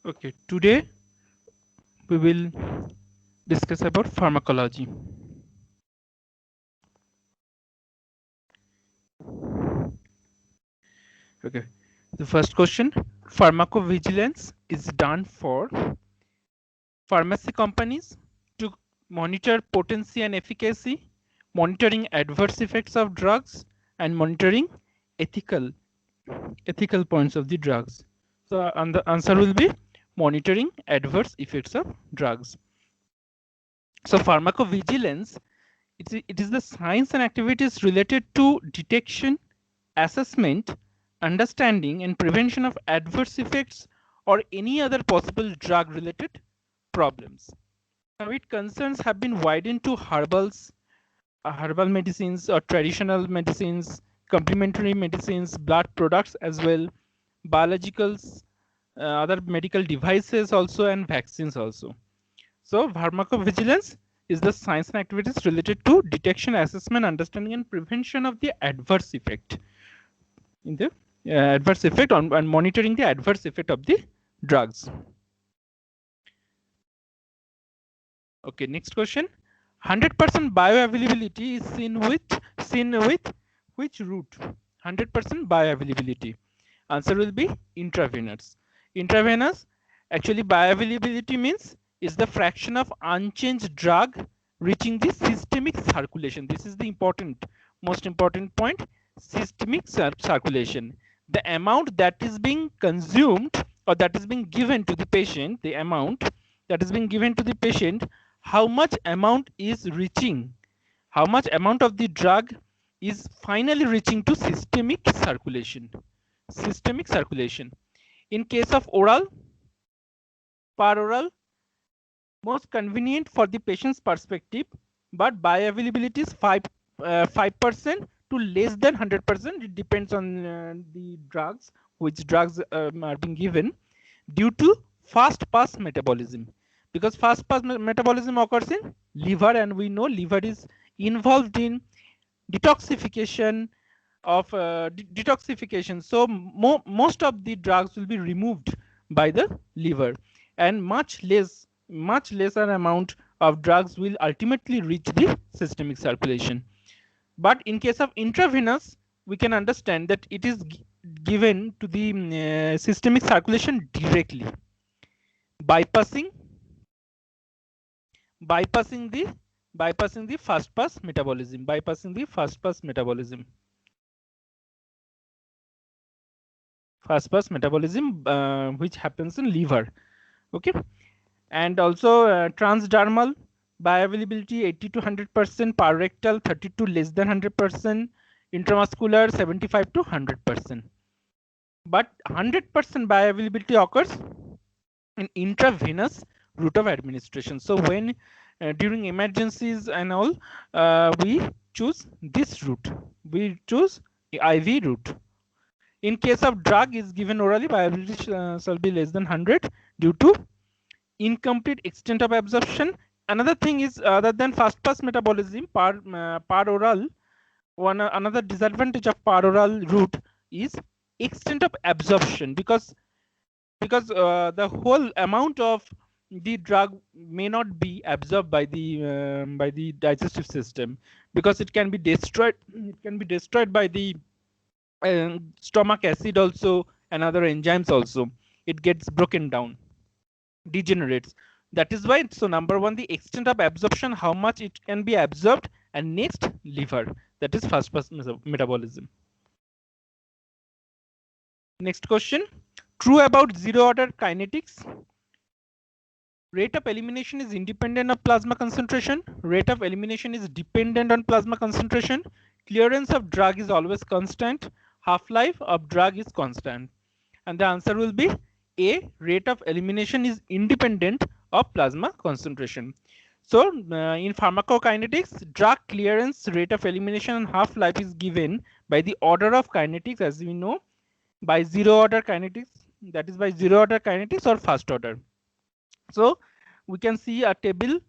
Okay, today we will discuss about pharmacology. Okay, the first question, pharmacovigilance is done for pharmacy companies to monitor potency and efficacy, monitoring adverse effects of drugs, and monitoring ethical ethical points of the drugs. So, and the answer will be monitoring adverse effects of drugs. So, pharmacovigilance it is the science and activities related to detection, assessment, understanding, and prevention of adverse effects or any other possible drug related problems. Now, its concerns have been widened to herbal medicines or traditional medicines, complementary medicines, blood products as well, biologicals, other medical devices also, and vaccines also. So pharmacovigilance is the science and activities related to detection, assessment, understanding, and prevention of the adverse effect in the adverse effect on and monitoring the adverse effect of the drugs. Okay, next question. 100% bioavailability is seen with which route? 100% bioavailability. Answer will be intravenous. Intravenous, actually bioavailability means is the fraction of unchanged drug reaching the systemic circulation. This is the most important point, systemic circulation. The amount that is being consumed or that is being given to the patient, the amount that is being given to the patient, how much amount is reaching, how much amount of the drug is finally reaching to systemic circulation. Systemic circulation. In case of oral, per oral, most convenient for the patient's perspective, but bioavailability is 5% to less than 100%. It depends on the drugs, which drugs are being given, due to fast pass metabolism. Because fast pass metabolism occurs in liver, and we know liver is involved in detoxification of detoxification. So most of the drugs will be removed by the liver, and much lesser amount of drugs will ultimately reach the systemic circulation. But in case of intravenous, we can understand that it is given to the systemic circulation directly, bypassing bypassing the bypassing the fast pass metabolism, fast pass metabolism, which happens in liver. Okay, and also transdermal bioavailability 80 to 100%, parectal 30 to less than 100%, intramuscular 75 to 100%. But 100% bioavailability occurs in intravenous route of administration. So when during emergencies and all, we choose this route. We choose the IV route. In case of drug is given orally, bioavailability shall be less than 100 due to incomplete extent of absorption. Another thing is, other than fast pass metabolism, par oral, another disadvantage of par oral route is extent of absorption, because the whole amount of the drug may not be absorbed by the digestive system, because it can be destroyed. It can be destroyed by the stomach acid also, and other enzymes also. It gets broken down, degenerates. That is why, so number one, the extent of absorption, how much it can be absorbed, and next, liver, that is fast pass metabolism. Next question, true about zero order kinetics. Rate of elimination is independent of plasma concentration. Rate of elimination is dependent on plasma concentration. Clearance of drug is always constant. Half-life of drug is constant. And the answer will be A, rate of elimination is independent of plasma concentration. So in pharmacokinetics, drug clearance, rate of elimination, and half-life is given by the order of kinetics, as we know, by zero order kinetics, that is by zero order kinetics or first order. So we can see a table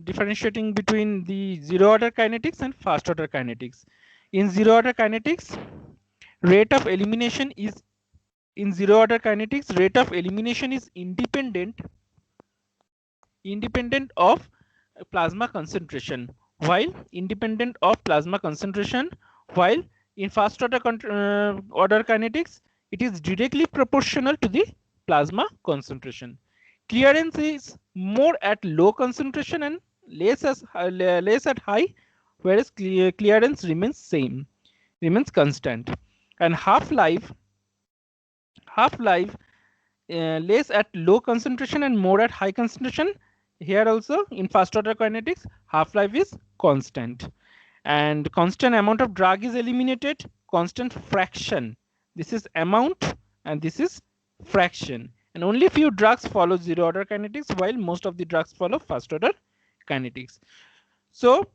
differentiating between the zero order kinetics and first order kinetics. In zero order kinetics, rate of elimination is In zero order kinetics, rate of elimination is independent of plasma concentration, while while in first order order kinetics, it is directly proportional to the plasma concentration. Clearance is more at low concentration and less at high, whereas clearance remains constant. And half-life less at low concentration and more at high concentration. Here also in first order kinetics, half-life is constant, and constant amount of drug is eliminated, constant fraction. This is amount and this is fraction, and only few drugs follow zero order kinetics while most of the drugs follow first order kinetics. So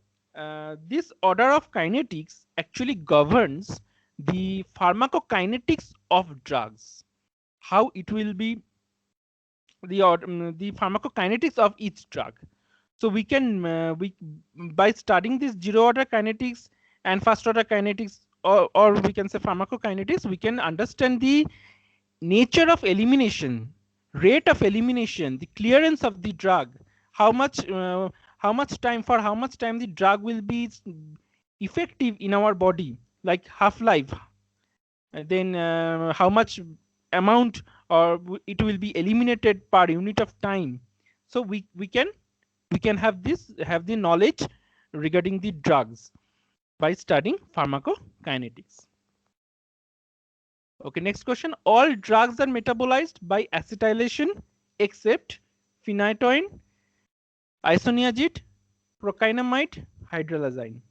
this order of kinetics actually governs the pharmacokinetics of drugs, how it will be the pharmacokinetics of each drug. So we can by studying this zero order kinetics and first order kinetics, or we can say pharmacokinetics, we can understand the nature of elimination, rate of elimination, the clearance of the drug, how much time the drug will be effective in our body, like half-life, then how much amount or it will be eliminated per unit of time. So we can have the knowledge regarding the drugs by studying pharmacokinetics. Okay, next question. All drugs are metabolized by acetylation except phenytoin, isoniazid, procainamide, hydrolazine.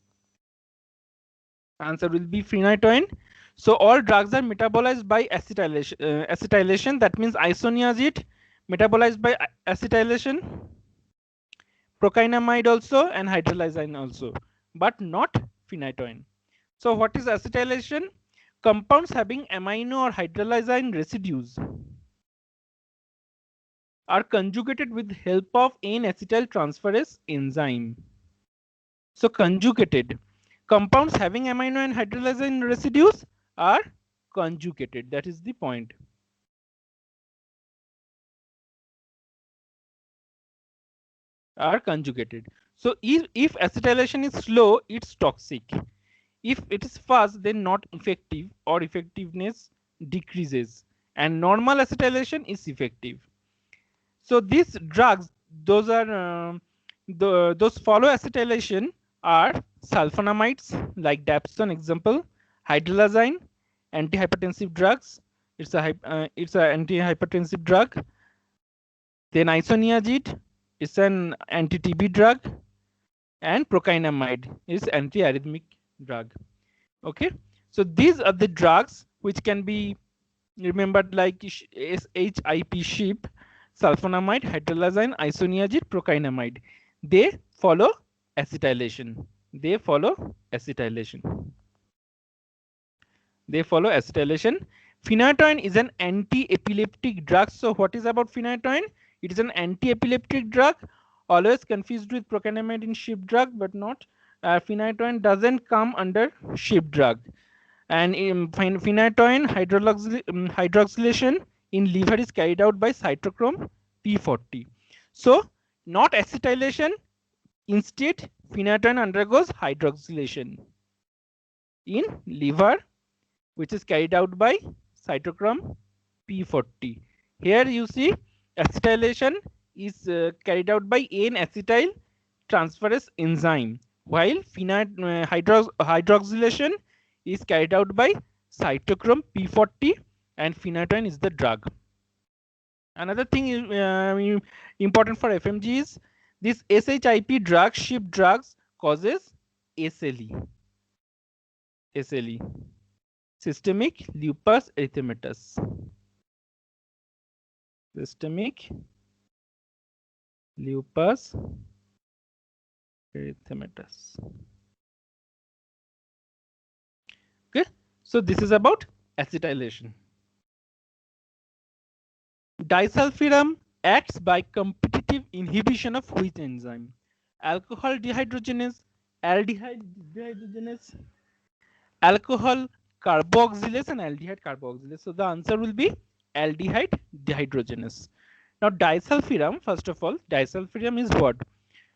Answer will be phenytoin. So all drugs are metabolized by acetylation. That means isoniazid metabolized by acetylation, procainamide also, and hydrolazine also, but not phenytoin. So what is acetylation? Compounds having amino or hydrolazine residues are conjugated with help of N-acetyl transferase enzyme. So conjugated. Compounds having amino and hydrolazine residues are conjugated. That is the point. Are conjugated. So if acetylation is slow, it's toxic. If it is fast, then not effective or effectiveness decreases, and normal acetylation is effective. So these drugs, those are those follow acetylation are sulfonamides like dapsone example, hydrolazine, antihypertensive drugs. It's a antihypertensive drug. Then isoniazid is an anti-TB drug, and procainamide is antiarrhythmic drug. Okay, so these are the drugs which can be remembered like SHIP, sulfonamide, hydrolazine, isoniazid, procainamide. They follow acetylation. They follow acetylation. Phenytoin is an anti-epileptic drug. So what is about phenytoin? It is an anti-epileptic drug, always confused with procainamide in SHIP drug, but not. Phenytoin doesn't come under SHIP drug. And phenytoin hydroxylation in liver is carried out by cytochrome P40. So not acetylation, instead phenytoin undergoes hydroxylation in liver, which is carried out by cytochrome P40. Here you see acetylation is carried out by N-acetyl transferase enzyme, while hydroxylation is carried out by cytochrome P40, and phenytoin is the drug. Another thing is important for FMG is this SHIP drug, SHIP drugs causes SLE. SLE, systemic lupus erythematosus. Systemic lupus erythematosus. Okay, so this is about acetylation. Disulfiram acts by competitive inhibition of which enzyme? Alcohol dehydrogenase, aldehyde dehydrogenase, alcohol carboxylase and aldehyde carboxylase. So the answer will be aldehyde dehydrogenase. Now disulfiram, first of all, disulfiram is what?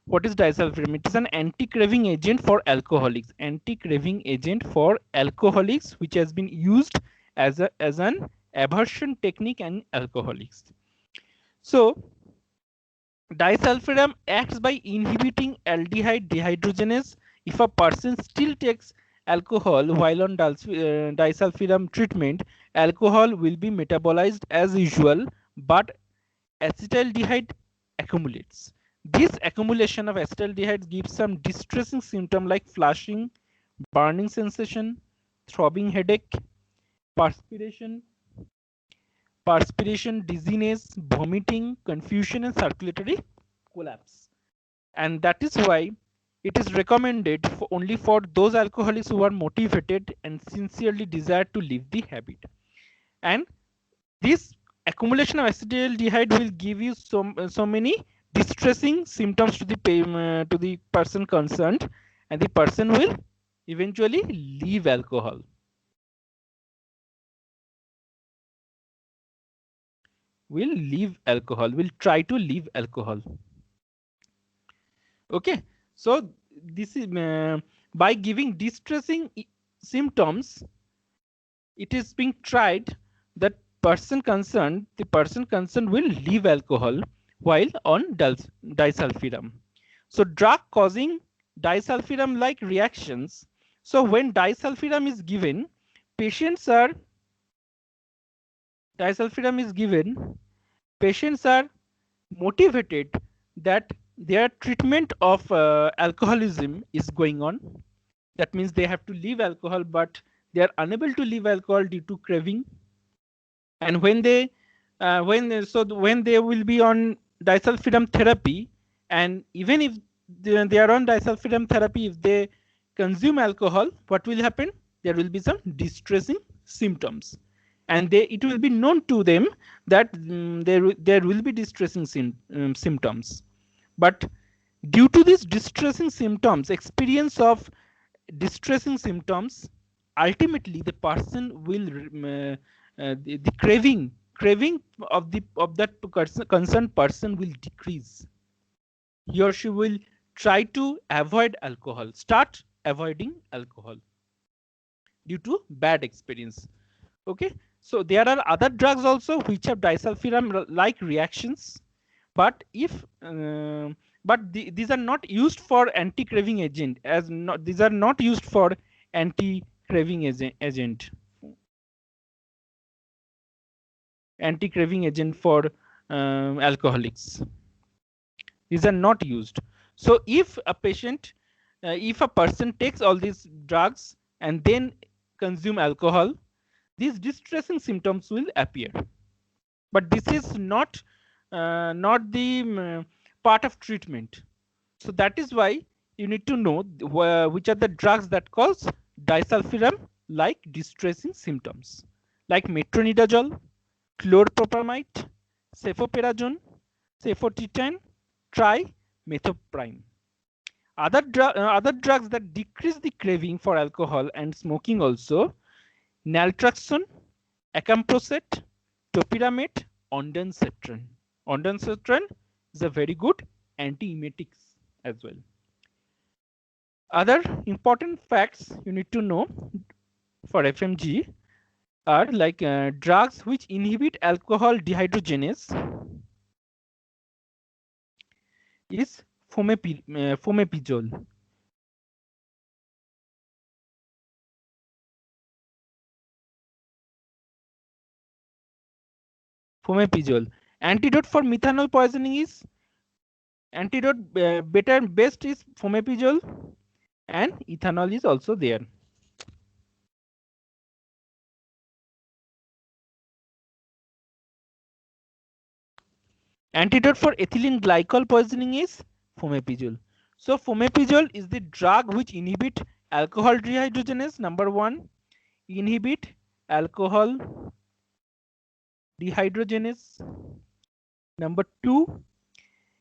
What is disulfiram? It is an anti-craving agent for alcoholics. Anti-craving agent for alcoholics, which has been used as an aversion technique in alcoholics. So disulfiram acts by inhibiting aldehyde dehydrogenase. If a person still takes alcohol while on disulfiram treatment, alcohol will be metabolized as usual, but acetaldehyde accumulates. This accumulation of acetaldehyde gives some distressing symptom like flushing, burning sensation, throbbing headache, perspiration, dizziness, vomiting, confusion, and circulatory collapse. And that is why it is recommended only for those alcoholics who are motivated and sincerely desire to leave the habit. And this accumulation of acetaldehyde will give you so many distressing symptoms to the person concerned, and the person will eventually leave alcohol. Will try to leave alcohol. Okay, so this is by giving distressing symptoms, it is being tried that the person concerned will leave alcohol while on disulfiram. So drug causing disulfiram like reactions. So when disulfiram is given, patients are motivated that their treatment of alcoholism is going on. That means they have to leave alcohol, but they are unable to leave alcohol due to craving. And when they will be on disulfiram therapy, and even if they are on disulfiram therapy, if they consume alcohol, what will happen? There will be some distressing symptoms, and it will be known to them that there will be distressing symptoms. But due to these distressing symptoms, experience of distressing symptoms, ultimately the person will the craving of that concerned person will decrease. He or she will try to avoid alcohol, start avoiding alcohol due to bad experience. Okay, so there are other drugs also which have disulfiram like reactions, but these are not used for anti-craving agent, these are not used for anti-craving agent for alcoholics. These are not used. So if a person takes all these drugs and then consume alcohol, these distressing symptoms will appear. But this is not the part of treatment. So that is why you need to know which are the drugs that cause disulfiram like distressing symptoms, like metronidazole, chlorpropamide, cefoperazone, cefotetine, trimethoprim. Other drugs that decrease the craving for alcohol and smoking also: naltrexone, acamprosate, topiramate, ondansetron. Ondansetron is a very good antiemetics as well. Other important facts you need to know for FMG are like drugs which inhibit alcohol dehydrogenase is fomepizole. Antidote for methanol poisoning is best is fomepizole, and ethanol is also there. Antidote for ethylene glycol poisoning is fomepizole. So fomepizole is the drug which inhibit alcohol dehydrogenase. Number 1, inhibit alcohol dehydrogenase. Number 2,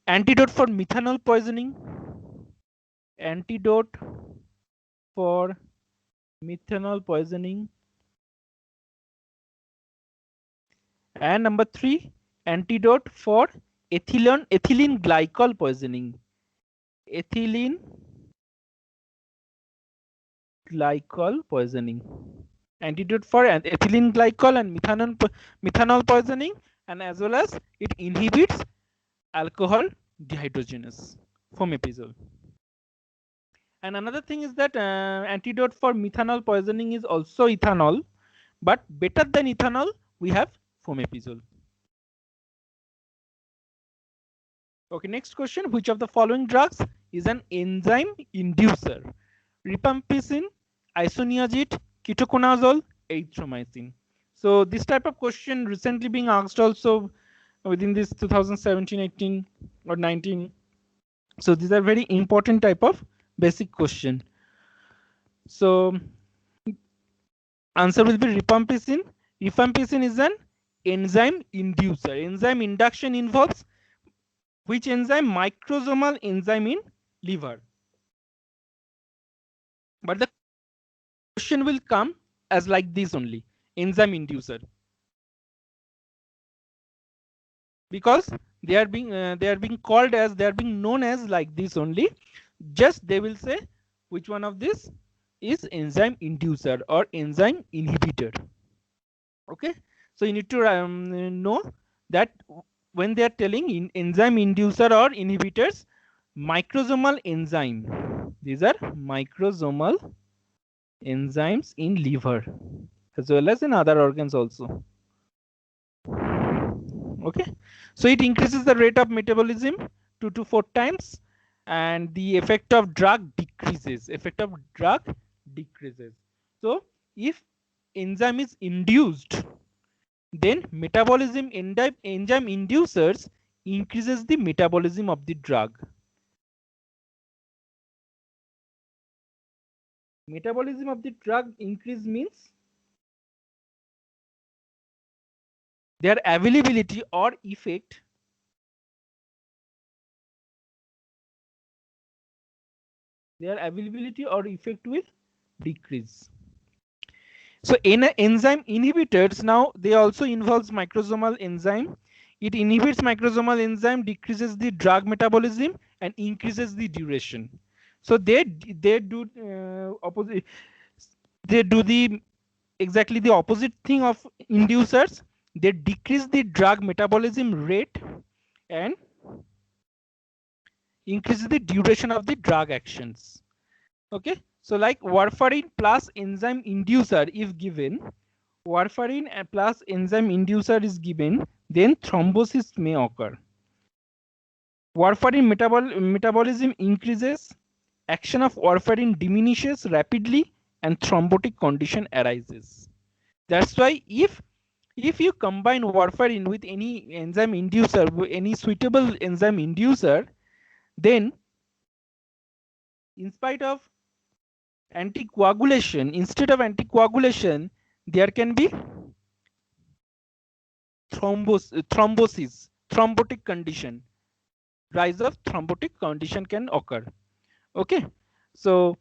antidote for methanol poisoning. Antidote for methanol poisoning And number 3, antidote for ethylene glycol poisoning. Ethylene glycol poisoning. Antidote for ethylene glycol and methanol poisoning, and as well as it inhibits alcohol dehydrogenase, fomepizole. And another thing is that antidote for methanol poisoning is also ethanol, but better than ethanol we have fomepizole. Okay, next question. Which of the following drugs is an enzyme inducer? Rifampicin, isoniazid, ketoconazole, erythromycin. So this type of question recently being asked also within this 2017, 18 or 19. So these are very important type of basic question. So answer will be rifampicin. Rifampicin is an enzyme inducer. Enzyme induction involves which enzyme? Microsomal enzyme in liver. But the question will come as like this only, enzyme inducer, because they are being known as like this only. Just they will say which one of this is enzyme inducer or enzyme inhibitor. Okay, so you need to know that when they are telling in enzyme inducer or inhibitors, microsomal enzyme, these are microsomal enzymes in liver as well as in other organs also. Okay, so it increases the rate of metabolism 2 to 4 times, and the effect of drug decreases. So if enzyme is induced, then metabolism enzyme inducers increases the metabolism of the drug. Metabolism of the drug increase means their availability or effect will decrease. So in enzyme inhibitors, now they also involves microsomal enzyme. It inhibits microsomal enzyme, decreases the drug metabolism and increases the duration. So they do opposite. They do the exactly the opposite thing of inducers. They decrease the drug metabolism rate and increases the duration of the drug actions. Okay, so like warfarin plus enzyme inducer if given, warfarin plus enzyme inducer is given, then thrombosis may occur. Warfarin metabolism increases, action of warfarin diminishes rapidly, and thrombotic condition arises. That's why if you combine warfarin with any enzyme inducer, any suitable enzyme inducer, then in spite of anticoagulation, instead of anticoagulation, there can be thrombosis, thrombotic condition. Rise of thrombotic condition can occur. Okay, so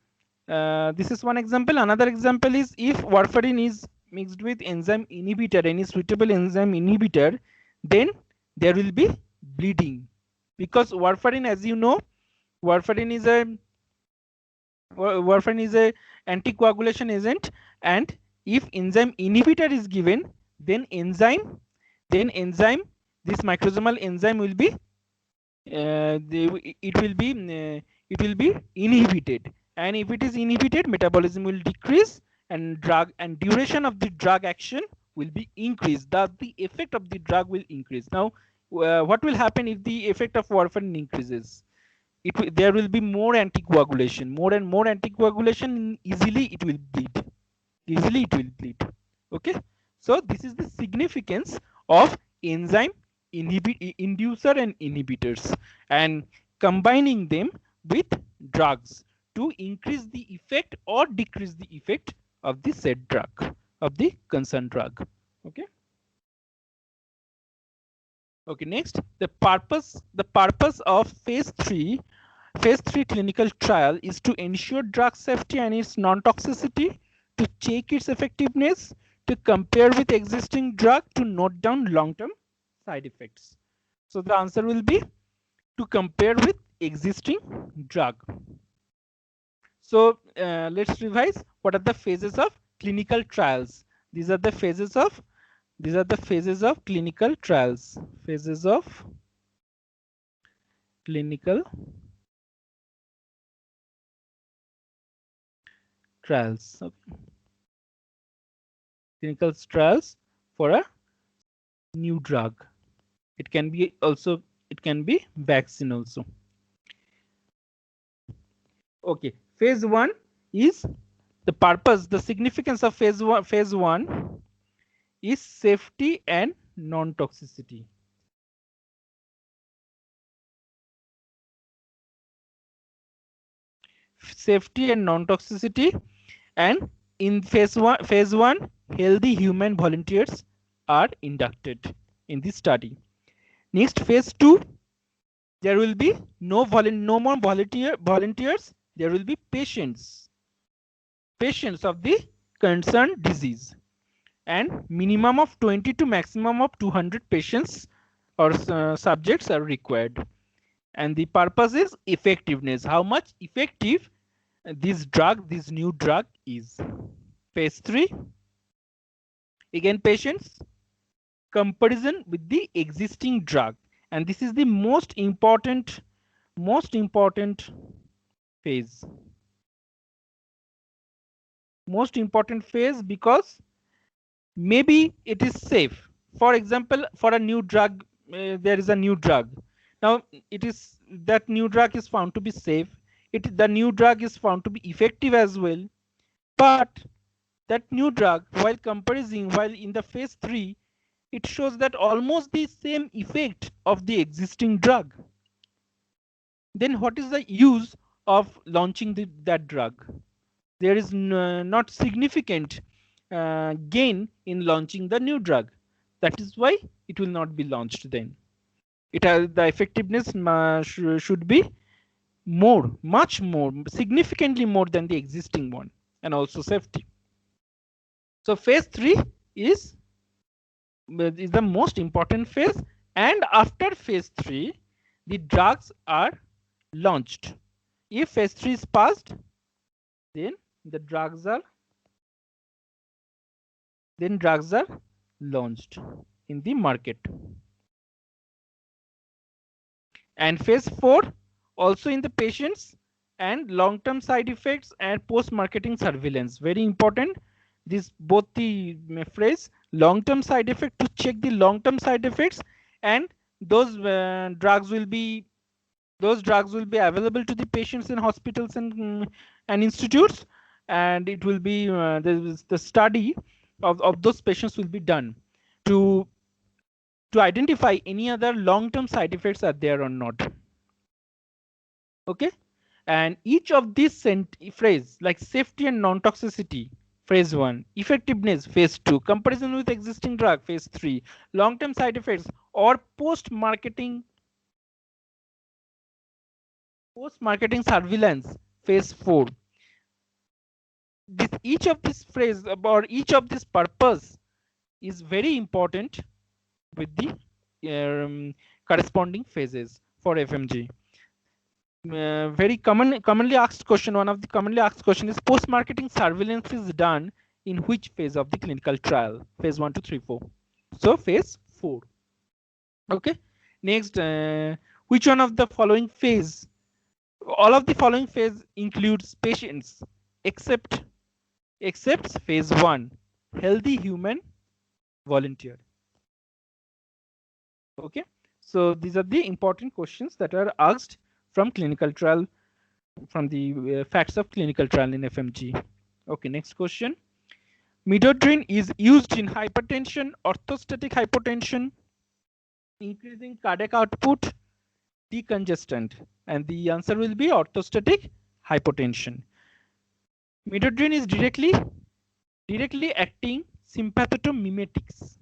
this is one example. Another example is if warfarin is mixed with enzyme inhibitor, any suitable enzyme inhibitor, then there will be bleeding, because warfarin, as you know, warfarin is a anticoagulation agent, and if enzyme inhibitor is given, then enzyme this microsomal enzyme will be it will be inhibited, and if it is inhibited, metabolism will decrease and duration of the drug action will be increased. Thus the effect of the drug will increase. Now what will happen if the effect of warfarin increases? There will be more anticoagulation, more and more anticoagulation, easily it will bleed. Okay, so this is the significance of enzyme inducer and inhibitors, and combining them with drugs to increase the effect or decrease the effect of the said drug, of the concerned drug. Okay. Okay, next, the purpose of phase 3 clinical trial is to ensure drug safety and its non-toxicity, to check its effectiveness, to compare with existing drug to note down long-term side effects. So the answer will be to compare with existing drug. So let's revise. What are the phases of clinical trials? These are the phases of clinical trials. Phases of clinical trials. Okay. Clinical trials for a new drug. It can be vaccine also. Okay, phase 1 is the purpose, the significance of phase 1. Phase 1 is safety and non-toxicity. Safety and non-toxicity, and in phase 1, healthy human volunteers are inducted in this study. Next, phase 2, there will be no more volunteers. There will be patients of the concerned disease, and minimum of 20 to maximum of 200 patients or subjects are required. And the purpose is effectiveness, how much effective this new drug is. Phase 3, again patients, comparison with the existing drug, and this is the most important phase. Most important phase, because maybe it is safe. For example, for a new drug, there is a new drug. Now that new drug is found to be safe. The new drug is found to be effective as well. But that new drug, while in the phase 3, it shows that almost the same effect of the existing drug. Then what is the use of launching that drug? There is not significant gain in launching the new drug. That is why it will not be launched then. The effectiveness should be much more, significantly more than the existing one, and also safety. So phase 3 is the most important phase, and after phase 3, the drugs are launched. If phase 3 is passed, then the drugs are launched in the market. And phase 4 also in the patients, and long-term side effects and post-marketing surveillance. Very important. This both the phrase long-term side effect, to check the long-term side effects, and those drugs will be available to the patients in hospitals and institutes, and it will be the study of those patients will be done to identify any other long-term side effects are there or not. Okay, and each of these phrase, like safety and non-toxicity, phase 1, effectiveness, phase 2, comparison with existing drug, phase 3, long-term side effects or post-marketing surveillance, phase 4. Each of this phrase or each of this purpose is very important with the corresponding phases for FMG. Very commonly asked question, one of the commonly asked question is, post-marketing surveillance is done in which phase of the clinical trial? Phase 1, 2, 3, 4. So phase 4. Okay. Next, which one of the following phase? All of the following phase includes patients, except phase 1, healthy human volunteer. Okay. So these are the important questions that are asked from clinical trial, from the facts of clinical trial in FMG. Okay, next question. Midodrine is used in hypertension, orthostatic hypotension, increasing cardiac output, decongestant, and the answer will be orthostatic hypotension. Midodrine is directly acting sympathomimetics.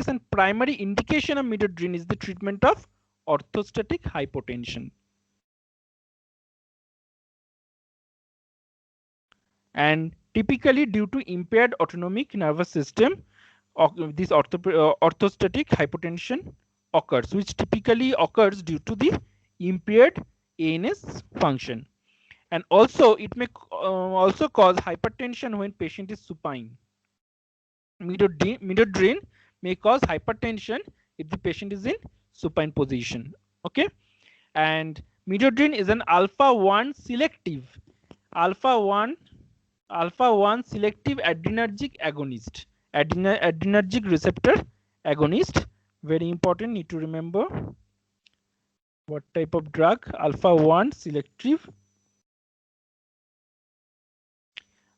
And primary indication of midodrine is the treatment of orthostatic hypotension. and typically due to impaired autonomic nervous system, this orthostatic hypotension occurs, which typically occurs due to the impaired ANS function. And also it may also cause hypertension when patient is supine. Midodrine may cause hypertension if the patient is in supine position. Okay, and midodrine is an alpha 1 selective alpha 1 selective adrenergic agonist, adrenergic receptor agonist. Very important, need to remember what type of drug. Alpha 1 selective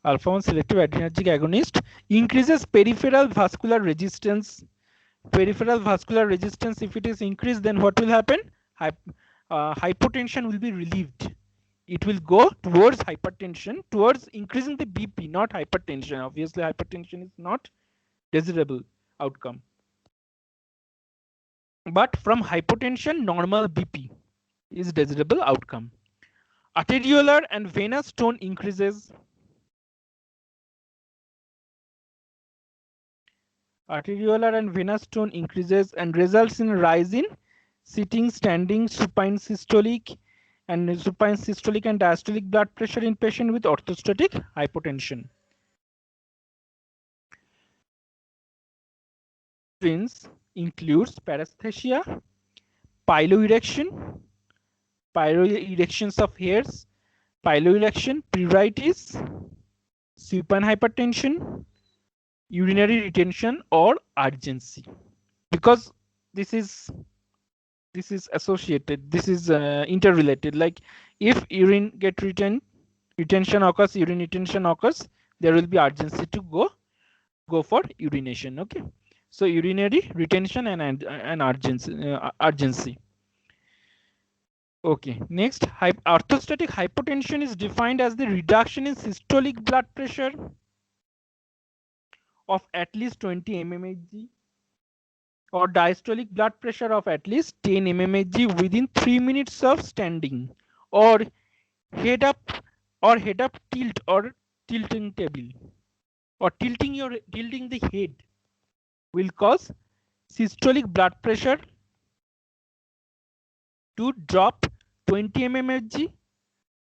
adrenergic agonist increases peripheral vascular resistance. Peripheral vascular resistance, if it is increased, then what will happen? Hypotension will be relieved. It will go towards hypertension, towards increasing the BP, not hypertension. Obviously, hypertension is not desirable outcome. But from hypotension, normal BP is desirable outcome. Arteriolar and venous tone increases. Arteriolar and venous tone increases and results in rise in sitting, standing, supine, systolic and diastolic blood pressure in patient with orthostatic hypotension. Includes paresthesia, piloerection, piloerections of hairs, piloerection, pruritus, supine hypertension, urinary retention or urgency. Because this is associated, this is interrelated. Like if urine get retention occurs, there will be urgency to go for urination. Okay, so urinary retention and urgency. Okay, next, orthostatic hypotension is defined as the reduction in systolic blood pressure of at least 20 mmHg or diastolic blood pressure of at least 10 mmHg within 3 minutes of standing or head up tilt or tilting table or tilting the head will cause systolic blood pressure to drop 20 mmHg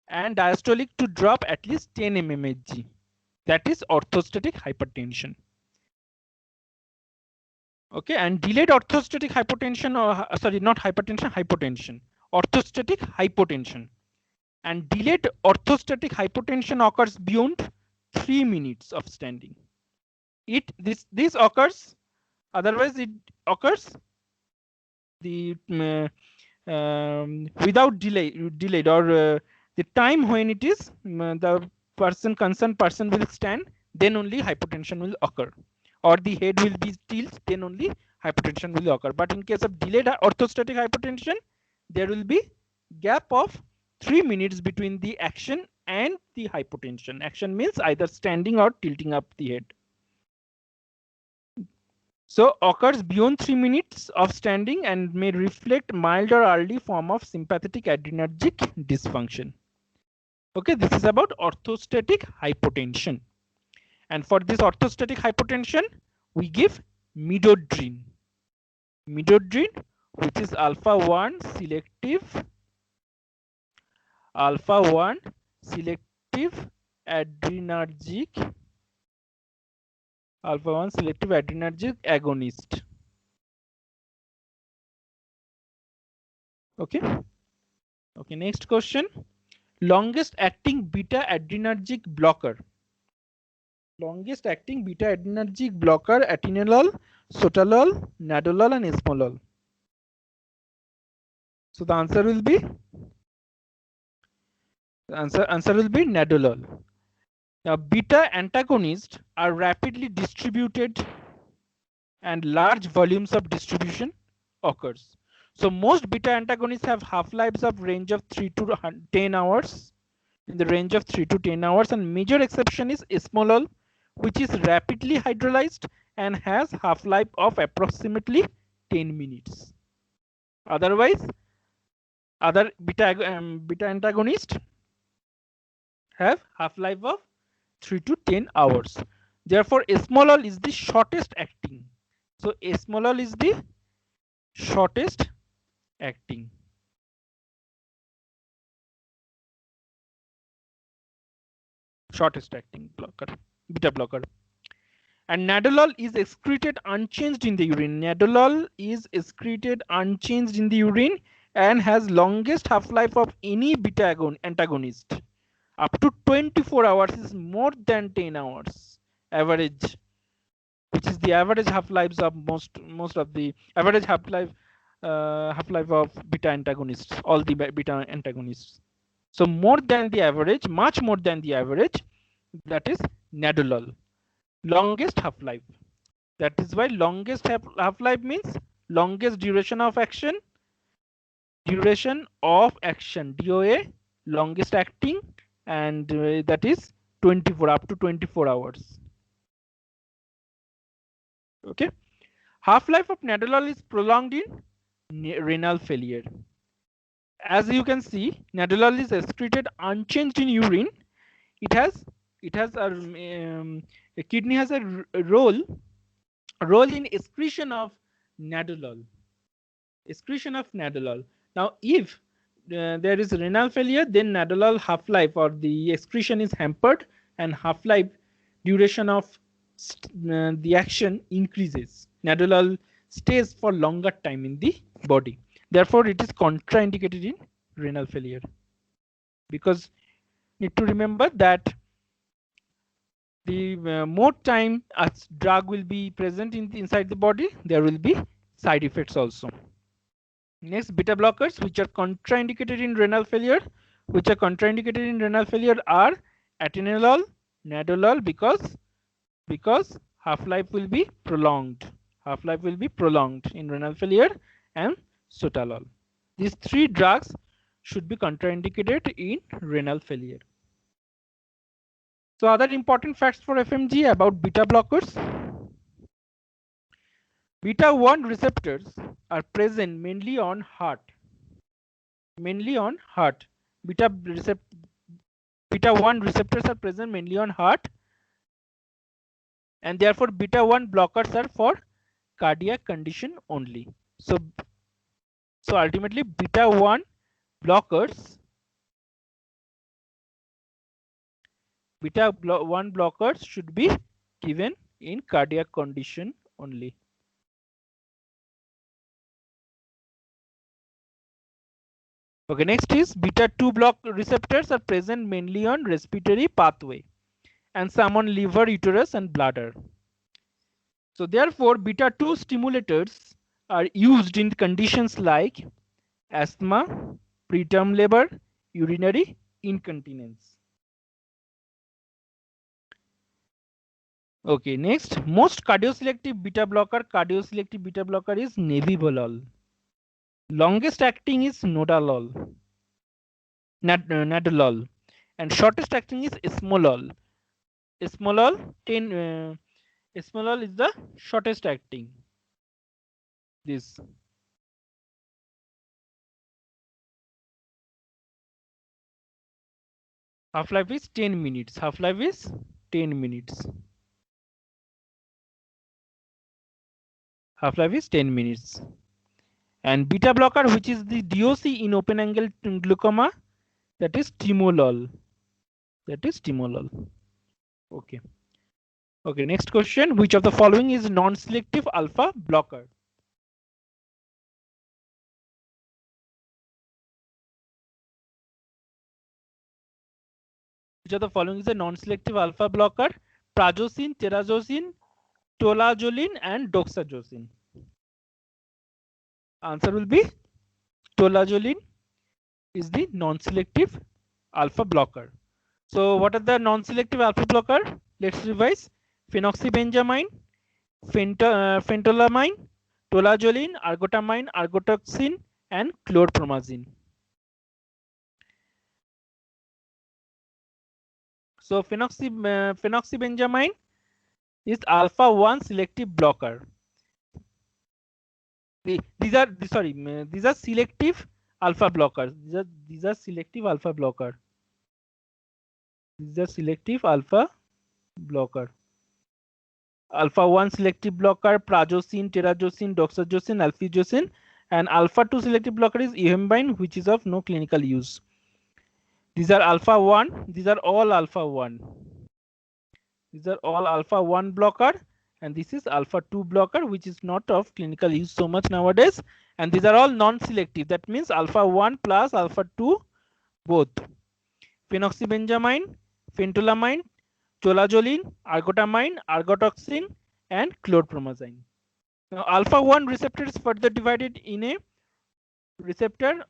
and diastolic to drop at least 10 mmHg. That is orthostatic hypertension. Okay, and delayed orthostatic hypotension, or sorry, not hypertension, hypotension, orthostatic hypotension. And delayed orthostatic hypotension occurs beyond 3 minutes of standing. This occurs, otherwise it occurs the without delayed or the time when it is the concerned person will stand, then only hypotension will occur, or the head will be tilted, then only hypotension will occur. But in case of delayed orthostatic hypotension, there will be gap of 3 minutes between the action and the hypotension. Action means either standing or tilting up the head. So occurs beyond 3 minutes of standing and may reflect mild or early form of sympathetic adrenergic dysfunction. Okay, this is about orthostatic hypotension. And for this orthostatic hypotension, we give midodrine. Midodrine, which is alpha 1 selective adrenergic agonist. Okay, next question. Longest acting beta adrenergic blocker. Longest acting beta adrenergic blocker: atenolol, sotalol, nadolol and esmolol. So the answer will be nadolol. Now, beta antagonists are rapidly distributed and large volumes of distribution occurs. So most beta antagonists have half-lives of range of 3 to 10 hours, in the range of 3 to 10 hours, and major exception is esmolol, which is rapidly hydrolyzed and has half-life of approximately 10 minutes. Otherwise, other beta antagonists have half-life of 3 to 10 hours. Therefore, esmolol is the shortest acting. So esmolol is the shortest acting. Shortest acting blocker, beta blocker. And nadolol is excreted unchanged in the urine. Nadolol is excreted unchanged in the urine and has longest half-life of any beta antagonist. Up to 24 hours is more than 10 hours average, which is the average half-lives of most of the average half-life of beta antagonists, all the beta antagonists. So more than the average, much more than the average, that is nadolol. Longest half-life. That is why longest half-life means longest duration of action. Duration of action, DOA, longest acting, and that is 24, up to 24 hours. Okay. Half-life of nadolol is prolonged in renal failure. As you can see, nadolol is excreted unchanged in urine. It has a kidney has a role in excretion of nadolol. Excretion of nadolol. Now, if there is renal failure, then nadolol half-life or the excretion is hampered, and half-life duration of the action increases. Nadolol stays for longer time in the body. Therefore, it is contraindicated in renal failure. Because need to remember that the more time a drug will be present inside the body, there will be side effects also. Next, beta blockers, which are contraindicated in renal failure. Are atenolol, nadolol, because half-life will be prolonged. Half-life will be prolonged in renal failure, and sotalol. These three drugs should be contraindicated in renal failure. So other important facts for FMG about beta blockers. Beta 1 receptors are present mainly on heart. Beta 1 receptors are present mainly on heart, and therefore beta 1 blockers are for cardiac condition only. So ultimately beta 1 blockers should be given in cardiac condition only. Okay, next is beta 2 block receptors are present mainly on respiratory pathway and some on liver, uterus, and bladder. So therefore, beta 2 stimulators are used in conditions like asthma, preterm labor, urinary incontinence. Okay, next, most cardioselective beta blocker is nebivolol. Longest acting is nadolol, and shortest acting is esmolol. Esmolol is the shortest acting. This. Half-life is 10 minutes. And beta blocker, which is the DOC in open angle glaucoma, that is timolol. Okay. Okay, next question. Which of the following is non-selective alpha blocker? Which of the following is a non-selective alpha blocker? Prazosin, terazosin, tolazolin, and doxazosin. Answer will be tolazolin is the non-selective alpha blocker. So what are the non-selective alpha blocker? Let's revise. Phenoxybenzamine, phentolamine, tolazolin, argotamine, argotoxin, and chlorpromazine. So phenoxybenzamine is alpha 1 selective blocker. These are selective alpha blockers. These are selective alpha blocker. These are selective alpha blocker. Alpha 1 selective blocker, prazosin, terazosin, doxazosin, alfezosin, and alpha 2 selective blocker is ehambine, which is of no clinical use. These are alpha 1, these are all alpha 1. These are all alpha 1 blocker, and this is alpha 2 blocker, which is not of clinical use so much nowadays. And these are all non-selective. That means alpha 1 plus alpha 2 both. Phenoxybenzaimine, phentolamine, cholazoline, argotamine, argotoxin, and chlorpromazine. Now, alpha 1 receptor is further divided in a receptor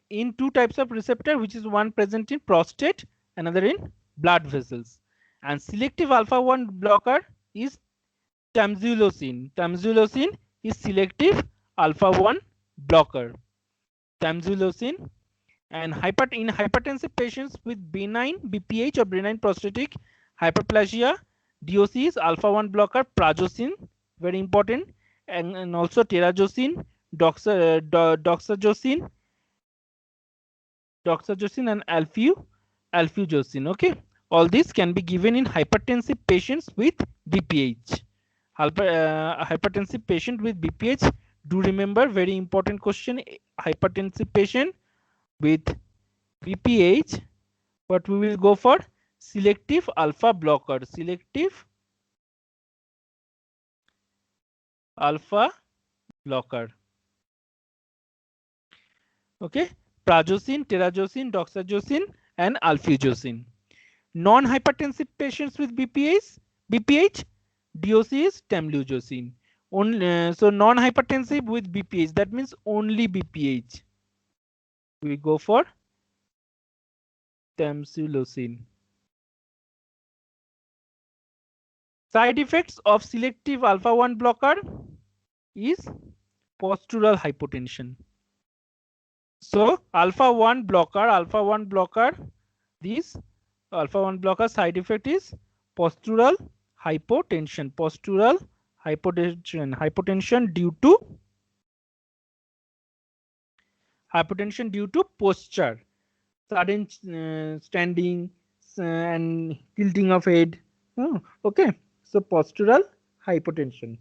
in two types of receptor, which is one present in prostate, another in blood vessels. And selective alpha 1 blocker is tamsulosin. Tamsulosin is selective alpha 1 blocker. Tamsulosin. And in hypertensive patients with benign BPH or benign prostatic hyperplasia, DOC is alpha 1 blocker, prazosin, very important, and also terazosin, doxazosin, and alfuzosin. Okay, all these can be given in hypertensive patients with BPH. Hypertensive patient with BPH, do remember, very important question. Hypertensive patient with BPH, but we will go for selective alpha blocker. Selective alpha blocker. Okay, prazosin, terazosin, doxazosin, and alfuzosin. Non-hypertensive patients with BPH, DOC is tamsulosin. Only so non-hypertensive with BPH, that means only BPH. We go for tamsulosin. Side effects of selective alpha 1 blocker is postural hypotension. So alpha 1 blocker, this alpha 1 blocker side effect is postural hypotension. Postural hypotension due to posture, sudden standing and tilting of head. Oh, okay, so postural hypotension.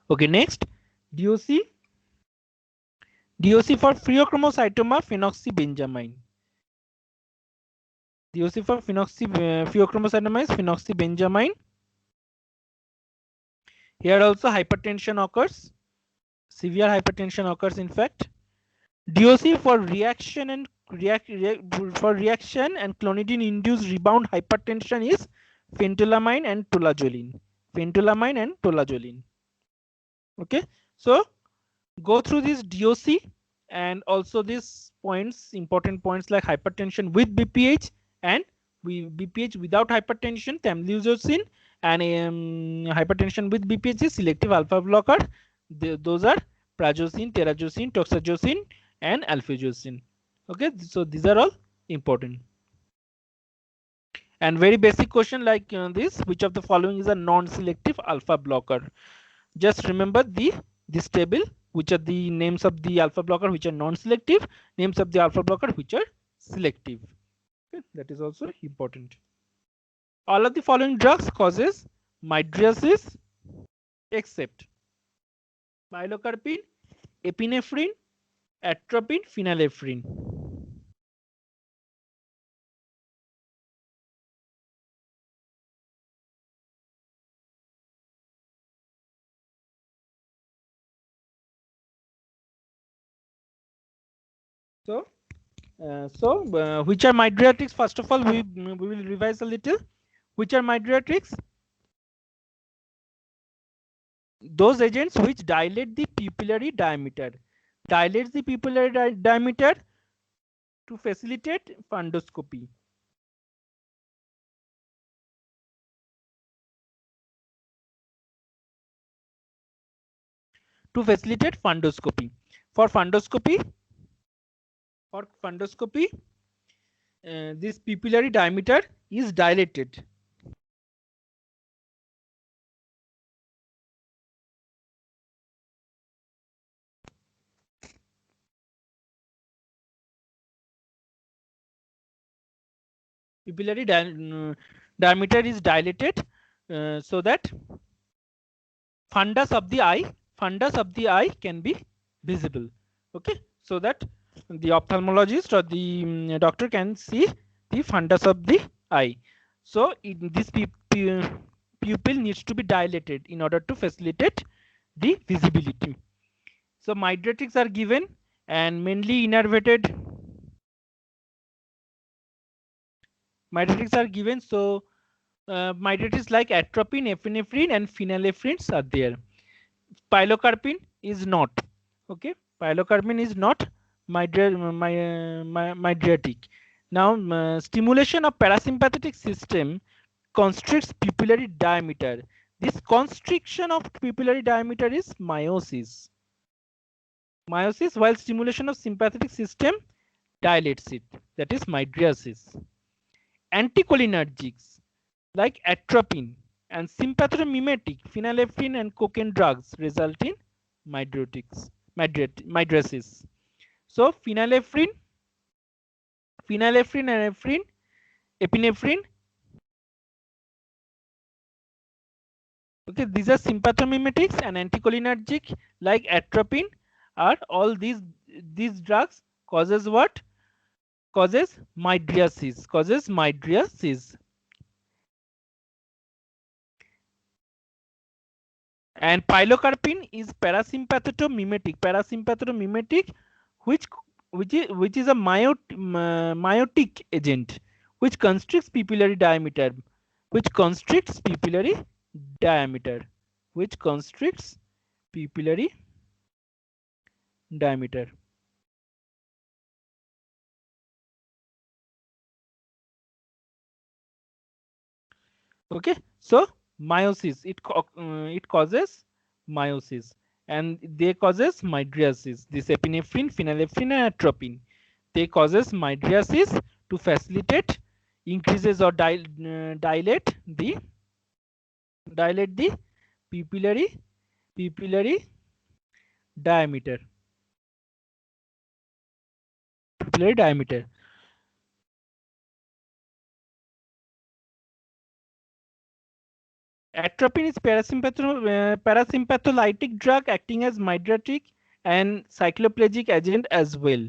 Okay, next, DOC for pheochromocytoma phenoxybenzaimine. DOC for pheochromocytoma is phenoxybenzaimine. Here also hypertension occurs. Severe hypertension occurs, in fact. DOC for reaction and clonidine induced rebound hypertension is phentolamine and tolazolene. Okay, so go through this DOC and also these points, important points like hypertension with BPH and BPH without hypertension, tamsulosin, and hypertension with BPH is selective alpha blocker. Those are prazosin, terazosin, doxazosin, and alfuzosin. Okay, so these are all important. And very basic question like this: which of the following is a non-selective alpha blocker? Just remember this table, which are the names of the alpha blocker which are non-selective, names of the alpha blocker which are selective. Okay, that is also important. All of the following drugs causes mydriasis except pilocarpine, epinephrine, atropine, phenylephrine. So which are mydriatics? First of all, we will revise a little. Which are mydriatics? Those agents which dilate the pupillary diameter. Dilates the pupillary diameter to facilitate fundoscopy. To facilitate fundoscopy. For fundoscopy, For fundoscopy, this pupillary diameter is dilated. Pupillary diameter is dilated so that fundus of the eye can be visible. Okay, so that the ophthalmologist or the doctor can see the fundus of the eye. So this pupil needs to be dilated in order to facilitate the visibility. So mydriatics are given and mainly innervated mydriatics are given. So mydriatics like atropine, epinephrine and phenylephrines are there. Pilocarpine is not. Okay, pilocarpine is not mydriatic. Now stimulation of parasympathetic system constricts pupillary diameter. This constriction of pupillary diameter is meiosis. Meiosis, while stimulation of sympathetic system dilates it, that is mydriasis. Anticholinergics like atropine and sympathomimetic phenylephrine and cocaine drugs result in mydriasis. So phenylephrine, and epinephrine. Okay, these are sympathomimetics and anticholinergic like atropine are all these drugs causes what? Causes mydriasis. And pilocarpine is parasympathetomimetic, which is a meiotic agent, which constricts pupillary diameter, Okay, so meiosis, it causes meiosis, and they causes mydriasis. This epinephrine, phenylephrine, and atropine, they causes mydriasis to facilitate increases or dilate the pupillary diameter. Atropine is parasympatholytic drug acting as mydriatic and cycloplegic agent as well.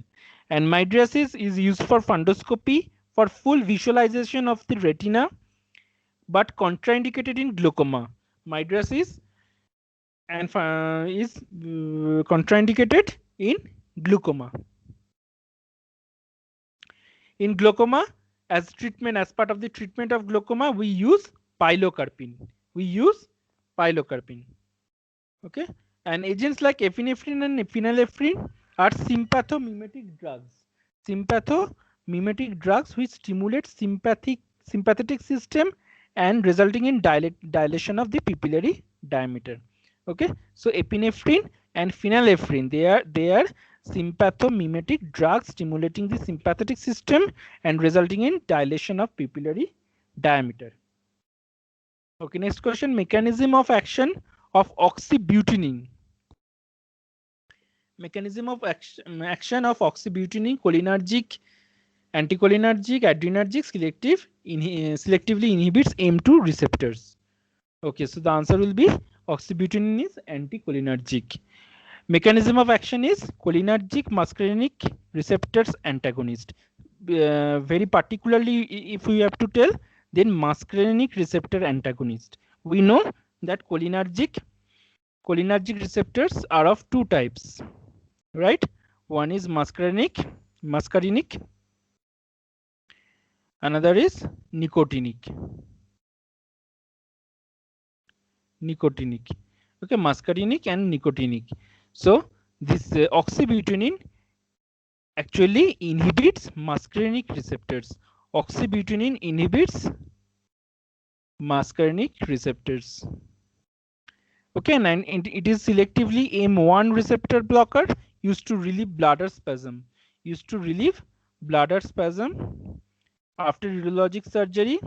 And mydriasis is used for fundoscopy for full visualization of the retina, but contraindicated in glaucoma. Mydriasis and is contraindicated in glaucoma. In glaucoma, as part of the treatment of glaucoma, we use pilocarpine. Okay, and agents like epinephrine and phenylephrine are sympathomimetic drugs. Which stimulate sympathetic system and resulting in dilation of the pupillary diameter. Okay, so epinephrine and phenylephrine, they are sympathomimetic drugs stimulating the sympathetic system and resulting in dilation of pupillary diameter. Okay, next question, mechanism of action of oxybutynin. Mechanism of action of oxybutynin: cholinergic, anticholinergic, adrenergic, selectively inhibits M2 receptors. Okay, so the answer will be oxybutynin is anticholinergic. Mechanism of action is cholinergic muscarinic receptors antagonist. Very particularly, if we have to tell, then muscarinic receptor antagonist. We know that cholinergic receptors are of two types, right? One is muscarinic, another is nicotinic. Okay, muscarinic and nicotinic. So this oxybutynin actually inhibits muscarinic receptors. Oxybutynin inhibits muscarinic receptors. Okay, and it is selectively M1 receptor blocker used to relieve bladder spasm. used to relieve bladder spasm after urologic surgery.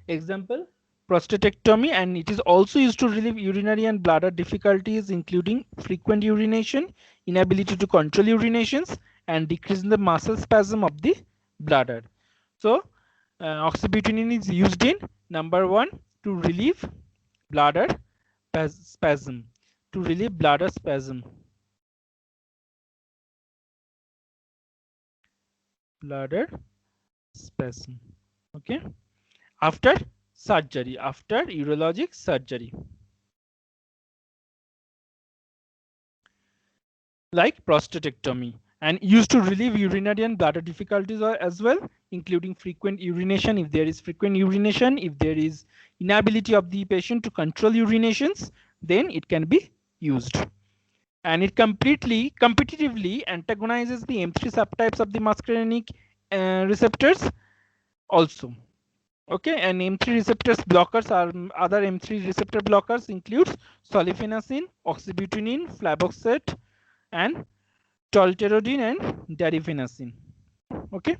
Example, prostatectomy, and it is also used to relieve urinary and bladder difficulties, including frequent urination, inability to control urinations, and decrease in the muscle spasm of the bladder. So, oxybutynin is used in number 1 to relieve bladder spasm, to relieve bladder spasm. Bladder spasm. Okay. After surgery, after urologic surgery. Like prostatectomy, and used to relieve urinary and bladder difficulties as well, including frequent urination. If there is frequent urination, if there is inability of the patient to control urinations, then it can be used. And it competitively antagonizes the M3 subtypes of the muscarinic receptors also. Okay, and M3 receptors blockers are other M3 receptor blockers includes solifenacin, oxybutynin, flavoxate, and tolterodine and darifenacin. Okay,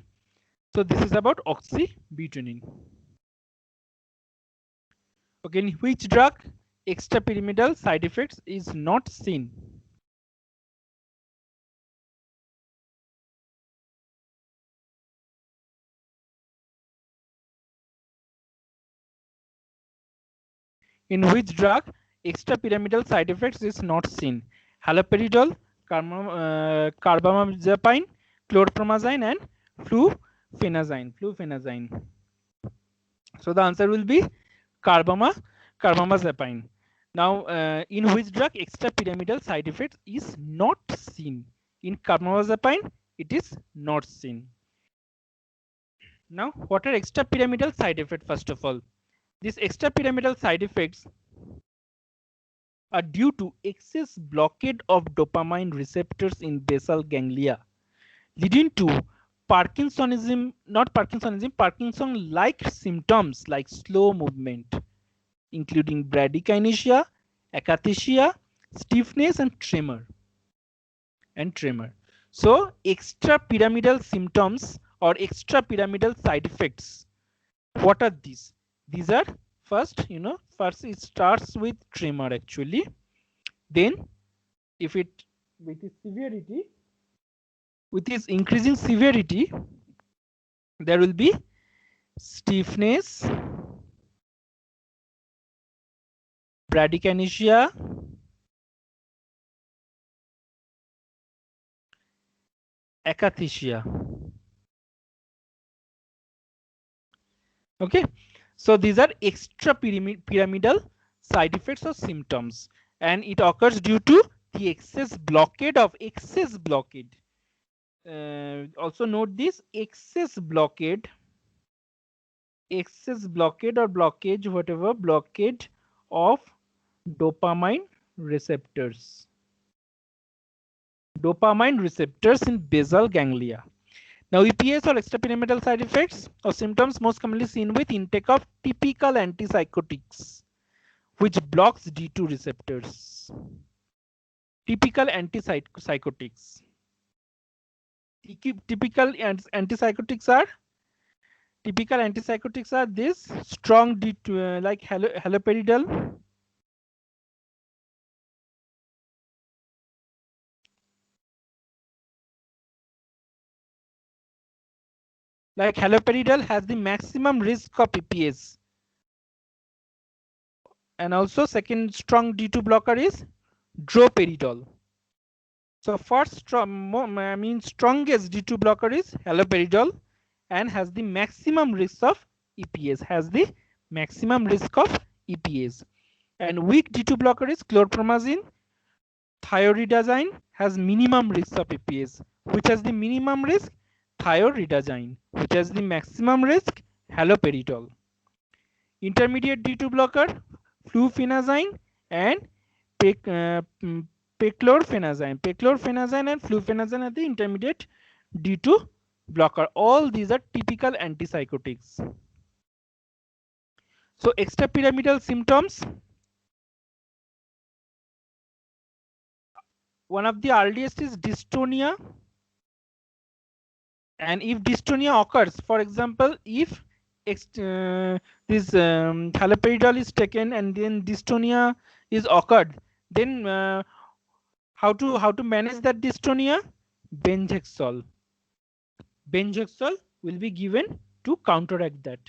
so this is about oxybutynin. Okay, in which drug extrapyramidal side effects is not seen? In which drug extrapyramidal side effects is not seen? Haloperidol, carbamazepine, chlorpromazine, and flufenazine. So the answer will be carbamazepine. Now, in which drug extrapyramidal side effects is not seen? In carbamazepine, it is not seen. Now, what are extrapyramidal side effects? First of all, these extrapyramidal side effects are due to excess blockade of dopamine receptors in basal ganglia, leading to Parkinsonism, not Parkinsonism, Parkinson-like symptoms like slow movement, including bradykinesia, akathisia, stiffness, and tremor. So, extrapyramidal symptoms or extrapyramidal side effects. What are these? These are first it starts with tremor actually. Then, if it with its severity, with its increasing severity, there will be stiffness, bradykinesia, akathisia. Okay, so these are extrapyramidal side effects or symptoms, and it occurs due to the excess blockade. Also note this excess blockade or blockage, whatever, blockade of dopamine receptors in basal ganglia. Now, EPS or extrapyramidal side effects or symptoms most commonly seen with intake of typical antipsychotics, which blocks D2 receptors. Typical antipsychotics. Typical antipsychotics are this: strong D2, like haloperidol, has the maximum risk of EPS. And also second strong D2 blocker is droperidol. So first strongest D2 blocker is haloperidol and has the maximum risk of EPS. And weak D2 blocker is chlorpromazine. Thioridazine has minimum risk of EPS. Which has the minimum risk? Thioridazine. Which has the maximum risk? Haloperidol. Intermediate D2 blocker, flufenazine and peclorfenazine. Peclorfenazine and flufenazine are the intermediate D2 blocker. All these are typical antipsychotics. So extrapyramidal symptoms One of the earliest is dystonia. And if dystonia occurs, for example, if this haloperidol is taken and then dystonia is occurred, then how to manage that dystonia? Benjexol. Benjexol will be given to counteract that.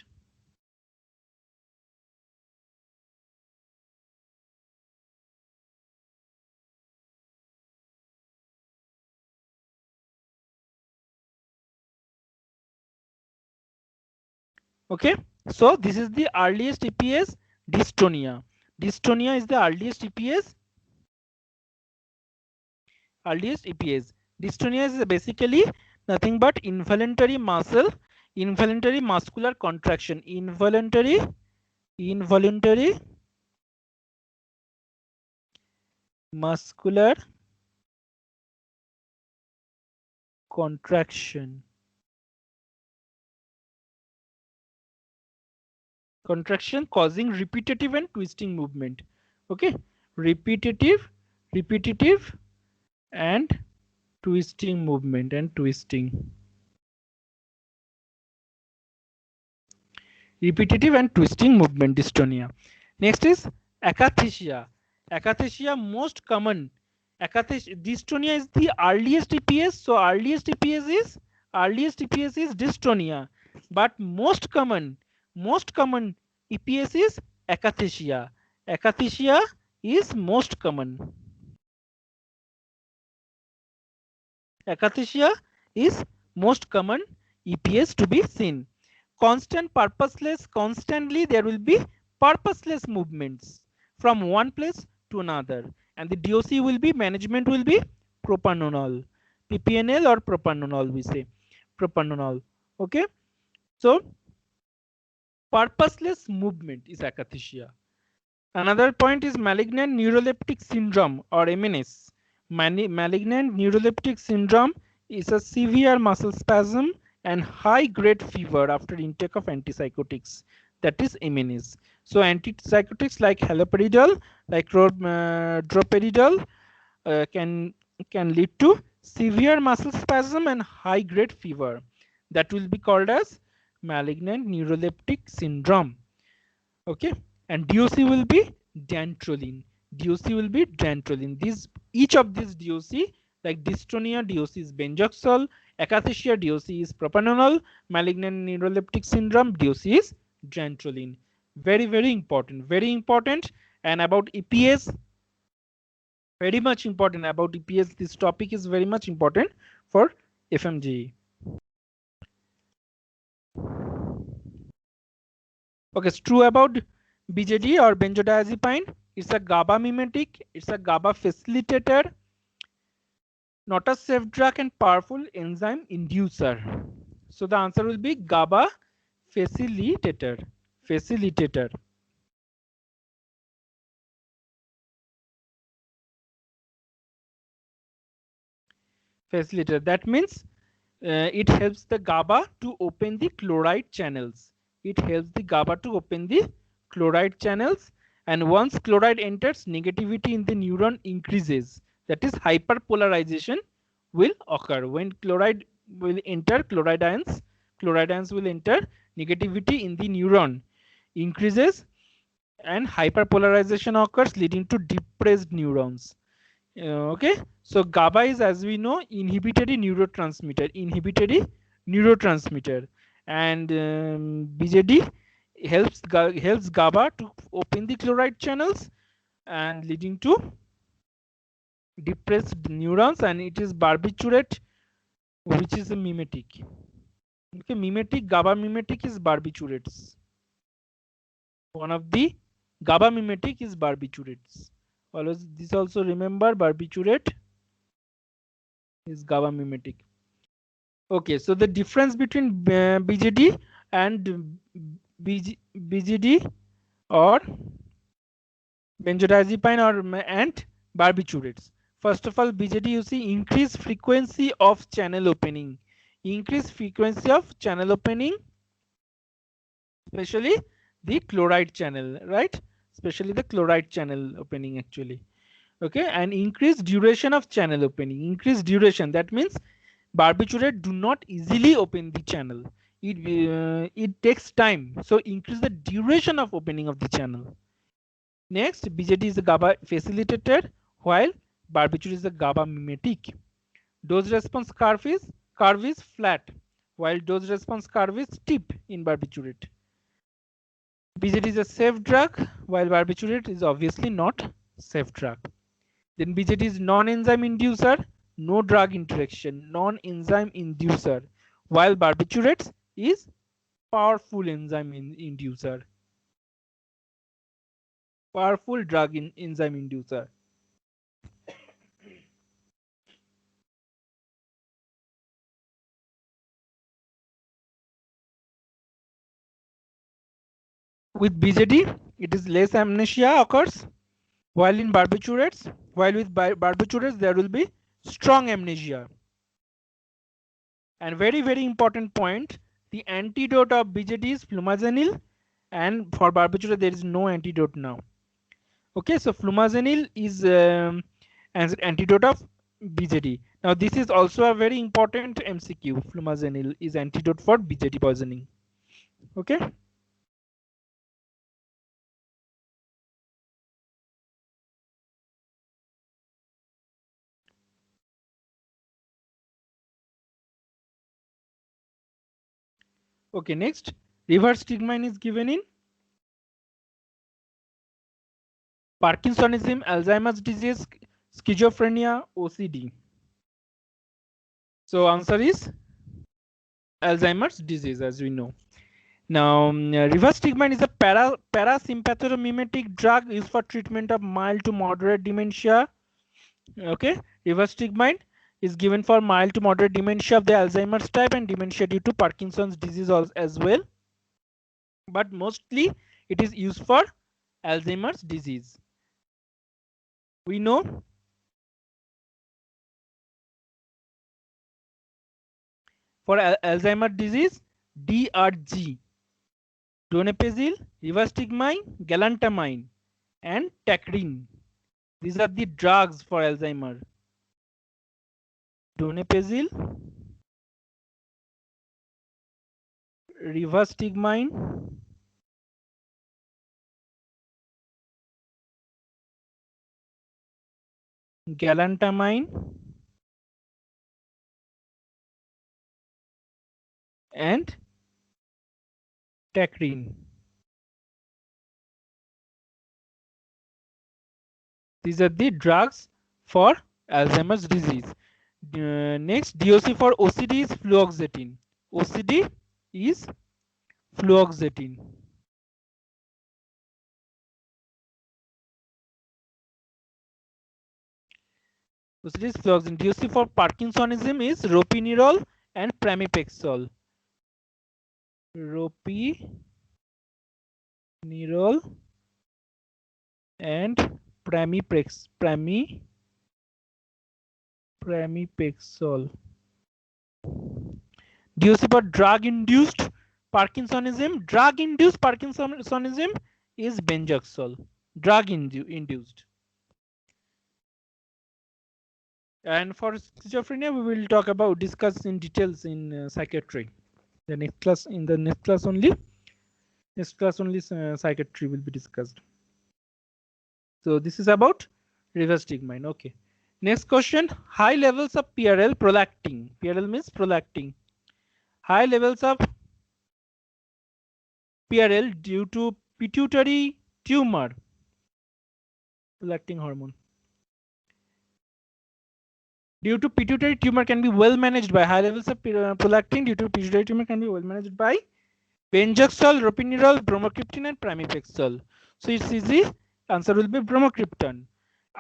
Okay, so this is the earliest EPS, dystonia. Dystonia is the earliest EPS. Earliest EPS. Dystonia is basically nothing but involuntary muscular contraction. Involuntary muscular contraction. Contraction causing repetitive and twisting movement. Okay, repetitive and twisting movement and twisting. Repetitive and twisting movement dystonia. Next is akathisia. Akathisia most common. Dystonia is the earliest EPS, so earliest EPS is dystonia, but most common EPS is akathisia. Akathisia is most common. Akathisia is most common EPS to be seen. Constantly there will be purposeless movements from one place to another, and the DOC will be, management will be propranolol, PPNL or propranolol, we say propranolol. Okay, so purposeless movement is akathisia. Another point is malignant neuroleptic syndrome or MNS. Malignant neuroleptic syndrome is a severe muscle spasm and high-grade fever after intake of antipsychotics. That is MNS. So antipsychotics like haloperidol, like droperidol, can lead to severe muscle spasm and high-grade fever. That will be called as malignant neuroleptic syndrome. Okay, and DOC will be dantrolene. DOC will be dantrolene. Each of these DOC, like dystonia, DOC is benzoxol, akathisia, DOC is propranolol, malignant neuroleptic syndrome, DOC is dantrolene. Very important. And about EPS, very much important about EPS. This topic is very much important for FMGE. Okay, it's true about BJD or benzodiazepine. It's a GABA mimetic. It's a GABA facilitator, not a safe drug and powerful enzyme inducer. So the answer will be GABA facilitator. Facilitator. That means it helps the GABA to open the chloride channels. It helps the GABA to open the chloride channels, and once chloride enters, negativity in the neuron increases. That is, hyperpolarization will occur. When chloride will enter, chloride ions will enter, negativity in the neuron increases and hyperpolarization occurs, leading to depressed neurons. Okay, so GABA is, as we know, inhibitory neurotransmitter, and BJD helps GABA to open the chloride channels and leading to depressed neurons, and it is barbiturate, which is a mimetic. Okay, GABA mimetic is barbiturates. One of the GABA mimetic is barbiturates. Always this also remember, barbiturate is GABA mimetic. Okay, so the difference between BJD and BJD or benzodiazepine or and barbiturates. First of all, BJD, you see increased frequency of channel opening. Increased frequency of channel opening, especially the chloride channel, right? Especially the chloride channel opening actually. Okay, and increase duration of channel opening. Increase duration, that means barbiturate do not easily open the channel. It takes time, so increase the duration of opening of the channel. Next, BJT is a GABA facilitator, while barbiturate is a GABA mimetic. Dose response curve is flat, while dose response curve is steep in barbiturate. BJT is a safe drug, while barbiturate is obviously not safe drug. Then BJT is non-enzyme inducer, no drug interaction, non-enzyme inducer, while barbiturates is powerful enzyme inducer, powerful drug enzyme inducer. With BJT, it is less amnesia occurs, while in barbiturates, while with barbiturates there will be strong amnesia. And very, very important point, the antidote of BJT is flumazenil, and for barbiturate there is no antidote now. Okay, so flumazenil is as antidote of BJT. Now this is also a very important MCQ. Flumazenil is antidote for BJT poisoning. Okay. Okay, next, reverse stigmine is given in Parkinsonism, Alzheimer's disease, schizophrenia, OCD. So answer is Alzheimer's disease, as we know. Now, reverse stigmine is a parasympathomimetic drug used for treatment of mild to moderate dementia. Okay, reverse stigmine is given for mild to moderate dementia of the Alzheimer's type and dementia due to Parkinson's disease as well. But mostly it is used for Alzheimer's disease. We know for Alzheimer's disease, DRG, donepezil, rivastigmine, galantamine, and tacrine. These are the drugs for Alzheimer. Donepezil, rivastigmine, galantamine, and tacrine. These are the drugs for Alzheimer's disease. Next, DOC for OCD is fluoxetine. OCD is fluoxetine. OCD is fluoxetine. DOC for Parkinsonism is ropinirole and pramipexole. Ropinirole and pramipexole. DOC for drug-induced Parkinsonism. Drug-induced Parkinsonism is benzoxole. Drug-induced. And for schizophrenia, we will discuss in details in psychiatry. The next class only psychiatry will be discussed. So this is about reverse stigmine. Okay. Next question: high levels of PRL, prolactin. PRL means prolactin. High levels of PRL due to pituitary tumor. Prolactin hormone. Due to pituitary tumor can be well managed by high levels of prolactin due to pituitary tumor can be well managed by benzoxole, ropinirole, bromocriptine, and pramipexole. So it's easy. Answer will be bromocriptine.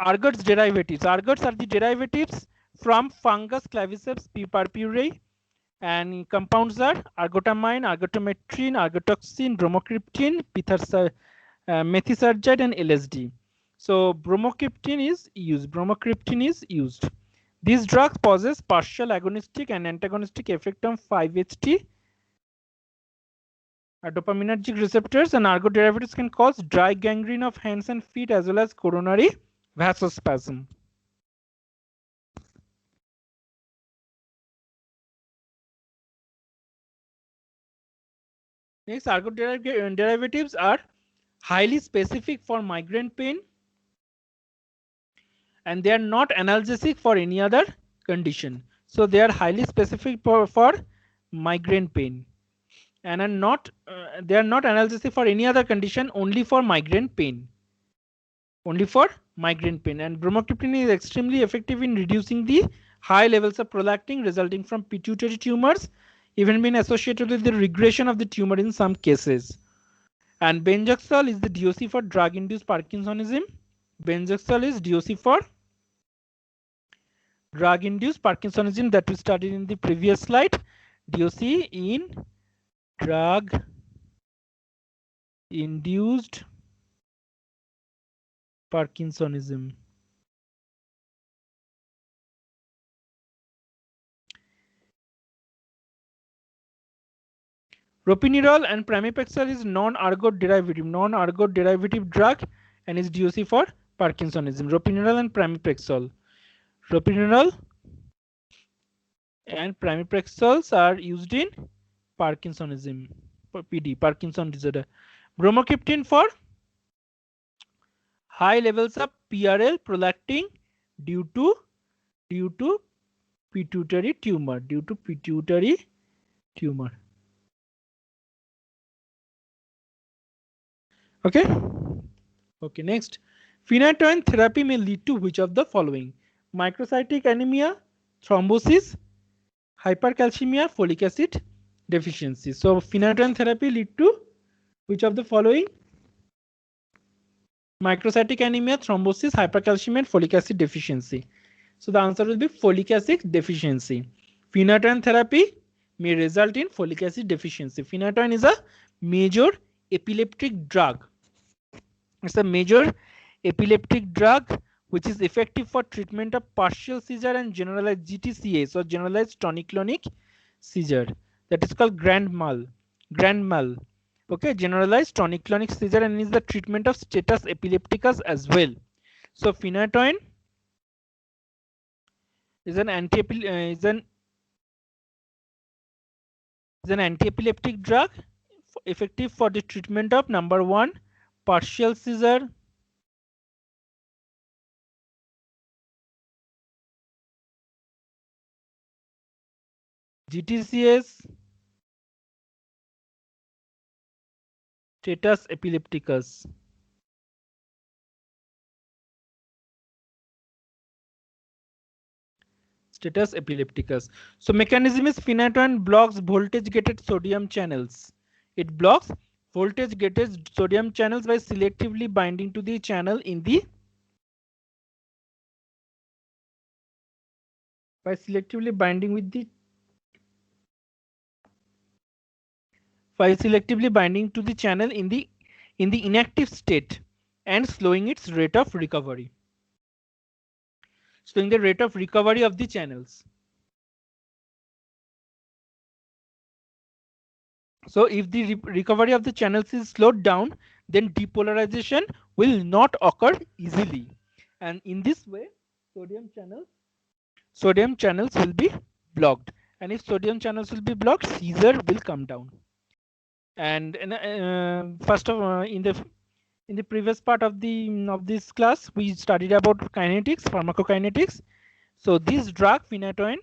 Ergot's derivatives. Ergots are the derivatives from fungus claviceps purpurei, and compounds are ergotamine, ergotametrine, ergotoxin, bromocriptine, methisargide, and LSD. So bromocriptine is used. These drugs possess partial agonistic and antagonistic effect on 5-HT dopaminergic receptors, and ergot derivatives can cause dry gangrene of hands and feet as well as coronary vasospasm. Next, ergot derivatives are highly specific for migraine pain, and they are not analgesic for any other condition. So they are highly specific for migraine pain, and are not they are not analgesic for any other condition, only for migraine pain. Only for migraine pain. And bromocriptine is extremely effective in reducing the high levels of prolactin resulting from pituitary tumors, even been associated with the regression of the tumor in some cases. And benzoxol is the DOC for drug-induced Parkinsonism. Benzoxol is DOC for drug-induced Parkinsonism that we studied in the previous slide. DOC in drug-induced Parkinsonism. Ropinirole and pramipexole is non-ergot derivative drug, and is DOC for Parkinsonism. Ropinirole and pramipexole. Ropinirole and pramipexoles are used in Parkinsonism, PD, Parkinson disorder. Bromocriptine for high levels of PRL prolactin due to pituitary tumor. Okay. Okay. Next, phenytoin therapy may lead to which of the following? Microcytic anemia, thrombosis, hypercalcemia, folic acid deficiency. So phenytoin therapy lead to which of the following? Microcytic anemia, thrombosis, hypercalcemia, and folic acid deficiency. So the answer will be folic acid deficiency. Phenytoin therapy may result in folic acid deficiency. Phenytoin is a major epileptic drug. It's a major epileptic drug which is effective for treatment of partial seizure and generalized GTCA, so generalized tonic-clonic seizure. That is called grand mal. Okay, generalized tonic-clonic seizure, and is the treatment of status epilepticus as well. So phenytoin is an anti-epileptic drug effective for the treatment of number 1, partial seizure, GTCS, status epilepticus. Status epilepticus. So mechanism is phenytoin blocks voltage gated sodium channels. It blocks voltage gated sodium channels by selectively binding to the channel in the selectively binding to the channel in the inactive state and slowing its rate of recovery. Slowing the rate of recovery of the channels. So if the recovery of the channels is slowed down, then depolarization will not occur easily, and in this way sodium channels will be blocked, and if sodium channels will be blocked, seizure will come down. And first of in the previous part of this class, we studied about kinetics, pharmacokinetics. So this drug phenytoin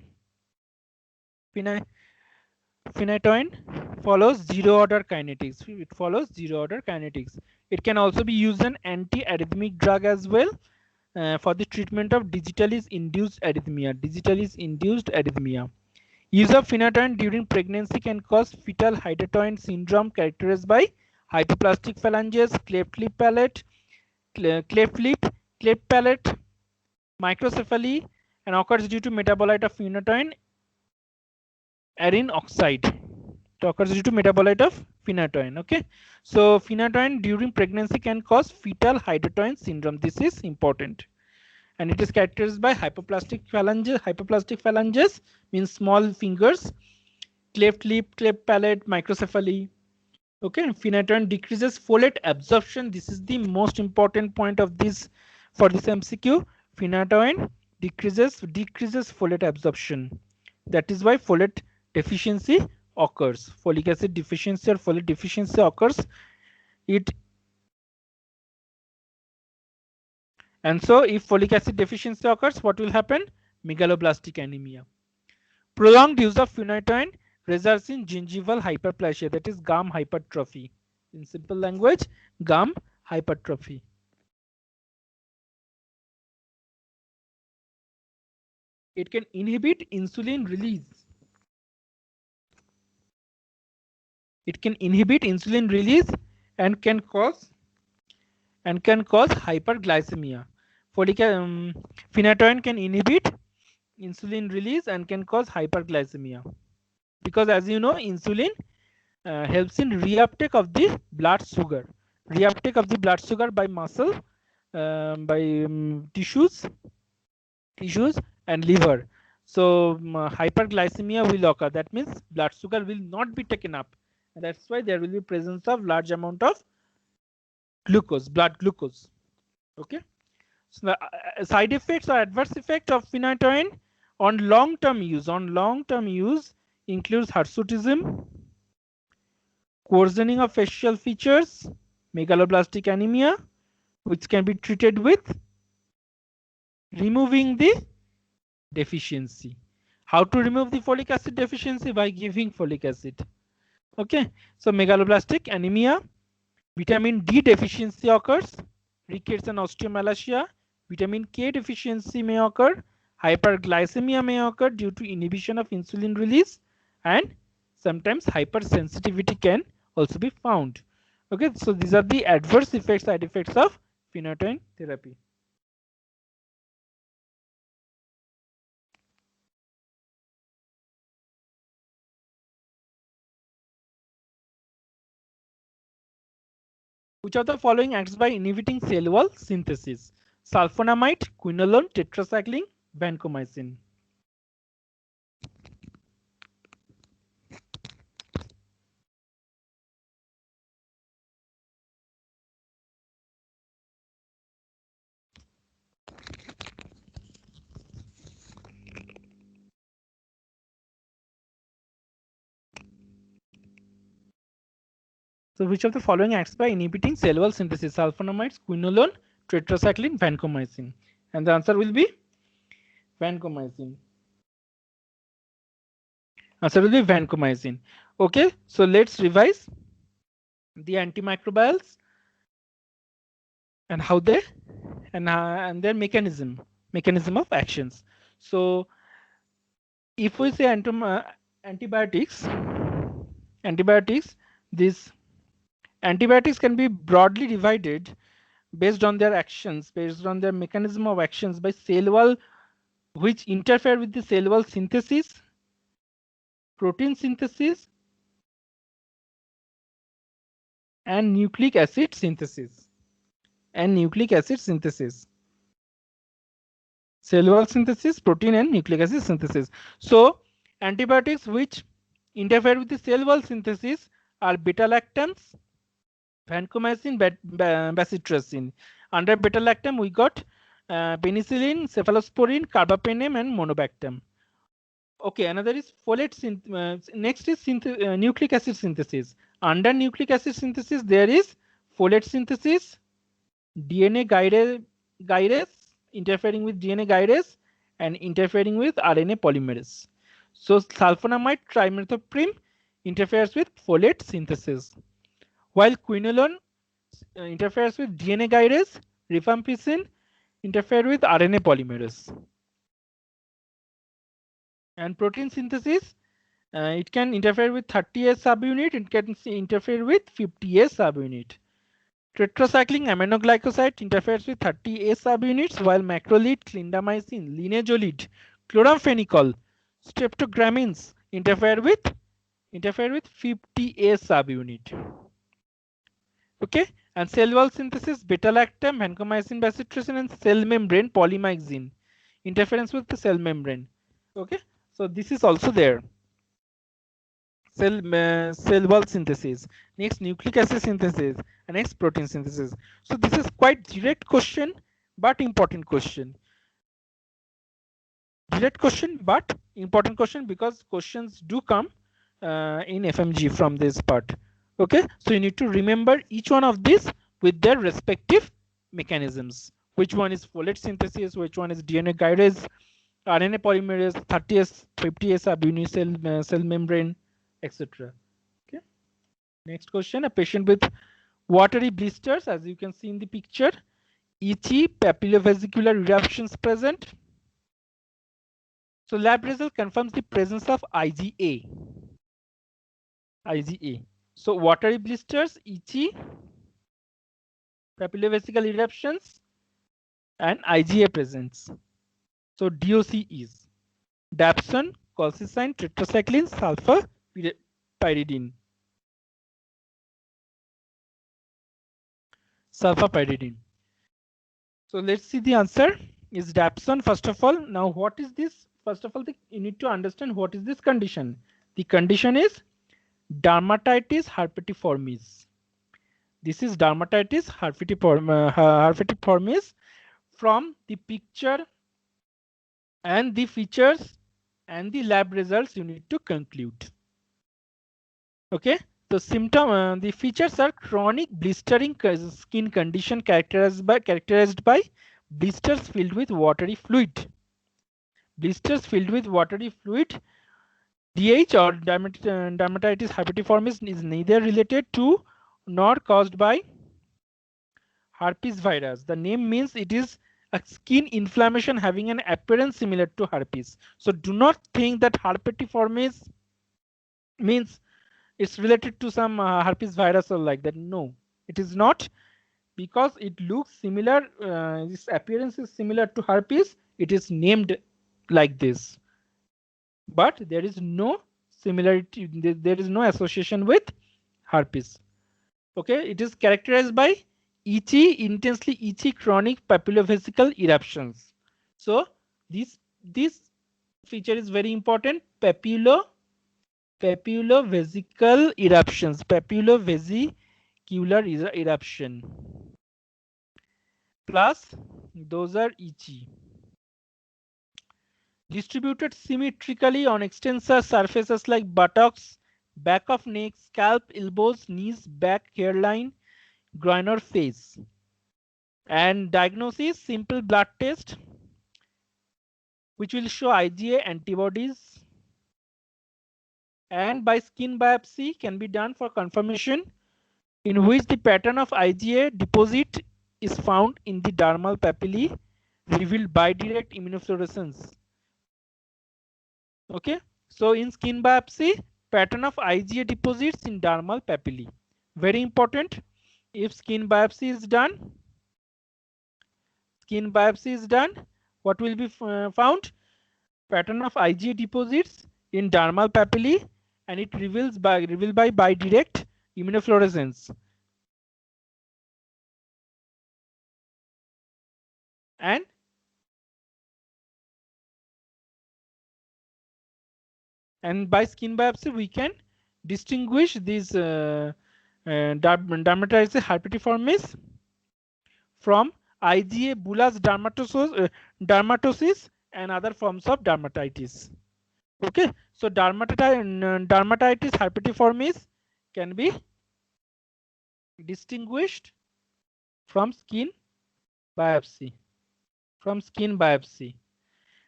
follows zero order kinetics. It follows zero order kinetics. It can also be used as an anti-arrhythmic drug as well for the treatment of digitalis induced arrhythmia. Use of phenytoin during pregnancy can cause fetal hydantoin syndrome characterized by hypoplastic phalanges, cleft lip palate, microcephaly, and occurs due to metabolite of phenytoin arene oxide. It occurs due to metabolite of phenytoin. Okay, so phenytoin during pregnancy can cause fetal hydantoin syndrome. This is important, and it is characterized by hypoplastic phalanges means small fingers, cleft lip, cleft palate, microcephaly. Okay, phenytoin decreases folate absorption. This is the most important point of this For this MCQ, phenytoin decreases folate absorption. That is why folate deficiency occurs. Folic acid deficiency or folate deficiency occurs. And so if folic acid deficiency occurs, what will happen? Megaloblastic anemia. Prolonged use of phenytoin results in gingival hyperplasia, that is gum hypertrophy. In simple language, gum hypertrophy. It can inhibit insulin release. It can inhibit insulin release and can cause hyperglycemia. Phenytoin can inhibit insulin release and can cause hyperglycemia, because as you know, insulin helps in reuptake of the blood sugar. Reuptake of the blood sugar by muscle, by tissues and liver. So hyperglycemia will occur. That means blood sugar will not be taken up. And that's why there will be presence of large amount of glucose, blood glucose. Okay. So the side effects or adverse effect of phenytoin on long-term use includes hirsutism, coarsening of facial features, megaloblastic anemia, which can be treated with removing the deficiency. How to remove the folic acid deficiency? By giving folic acid. Okay, so megaloblastic anemia, vitamin D deficiency occurs, rickets and osteomalacia, vitamin K deficiency may occur, hyperglycemia may occur due to inhibition of insulin release, and sometimes hypersensitivity can also be found. Okay, so these are the adverse effects, side effects of phenytoin therapy. Which of the following acts by inhibiting cell wall synthesis? Sulfonamide, quinolone, tetracycline, vancomycin. So which of the following acts by inhibiting cell wall synthesis? Sulfonamides, quinolone, tetracycline, vancomycin. And the answer will be vancomycin. Answer will be vancomycin. Okay, so let's revise the antimicrobials and how they and their mechanism of actions. So if we say antibiotics, these antibiotics can be broadly divided based on their actions, based on their mechanism of actions by cell wall, which interfere with the cell wall synthesis, protein synthesis, and nucleic acid synthesis. Cell wall synthesis, protein and nucleic acid synthesis. So antibiotics which interfere with the cell wall synthesis are beta-lactams, vancomycin, bacitracin. Under beta-lactam we got penicillin, cephalosporin, carbapenem, and monobactam. Okay, another is folate next is nucleic acid synthesis. Under nucleic acid synthesis there is folate synthesis, DNA gyrase interfering with DNA gyrase and interfering with RNA polymerase. So sulfonamide trimethoprim interferes with folate synthesis, while quinolone interferes with DNA gyrase, rifampicin interfere with RNA polymerase. And protein synthesis, it can interfere with 30S subunit, it can interfere with 50S subunit. Tetracycline aminoglycoside interferes with 30S subunits, while macrolide, clindamycin, linezolid, chloramphenicol, streptogramins interfere with 50A subunit. Okay, and cell wall synthesis, beta-lactam, vancomycin, bacitracin, and cell membrane, polymyxin, interference with the cell membrane. Okay, so this is also there. Cell wall synthesis, next nucleic acid synthesis, and next protein synthesis. So this is quite direct question, but important question. Direct question, but important question, because questions do come in FMG from this part. Okay, so you need to remember each one of these with their respective mechanisms. Which one is folate synthesis, which one is DNA guidance, RNA polymerase, 30S, 50S are unicell cell membrane, etc. Okay. Next question: a patient with watery blisters, as you can see in the picture, itchy papillovesicular eruptions present. So lab result confirms the presence of IgA. IgA. So watery blisters, itchy papillovesicular eruptions, and IgA presence. So DOC is dapsone, colchicine, tetracycline, sulfapyridine. Sulfapyridine. So let's see the answer. Is dapsone first of all. Now what is this? First of all, you need to understand what is this condition. The condition is dermatitis herpetiformis. This is dermatitis herpetiformis. From the picture and the features and the lab results, you need to conclude. Okay, the the features are chronic blistering skin condition characterized by blisters filled with watery fluid. Blisters filled with watery fluid. DH or dermatitis herpetiformis is neither related to nor caused by herpes virus. The name means it is a skin inflammation having an appearance similar to herpes. So do not think that herpetiformis means it's related to some herpes virus or like that. No, it is not, because it looks similar. This appearance is similar to herpes. It is named like this, but there is no similarity. There is no association with herpes. Okay, it is characterized by itchy, intensely itchy chronic papillovesical eruptions. So this feature is very important. Papillovesical eruptions. Papillovesicular eruption. Plus, those are itchy. Distributed symmetrically on extensor surfaces like buttocks, back of neck, scalp, elbows, knees, back, hairline, groin or face. And diagnosis: simple blood test which will show IgA antibodies, and by skin biopsy can be done for confirmation, in which the pattern of IgA deposit is found in the dermal papillae revealed by direct immunofluorescence. Okay, so in skin biopsy, pattern of IgA deposits in dermal papillae. Very important. If skin biopsy is done, what will be found? Pattern of IgA deposits in dermal papillae, and it revealed by direct immunofluorescence. And by skin biopsy we can distinguish these dermatitis herpetiformis from IgA bullous dermatosis and other forms of dermatitis. Okay, so dermatitis herpetiformis can be distinguished from skin biopsy.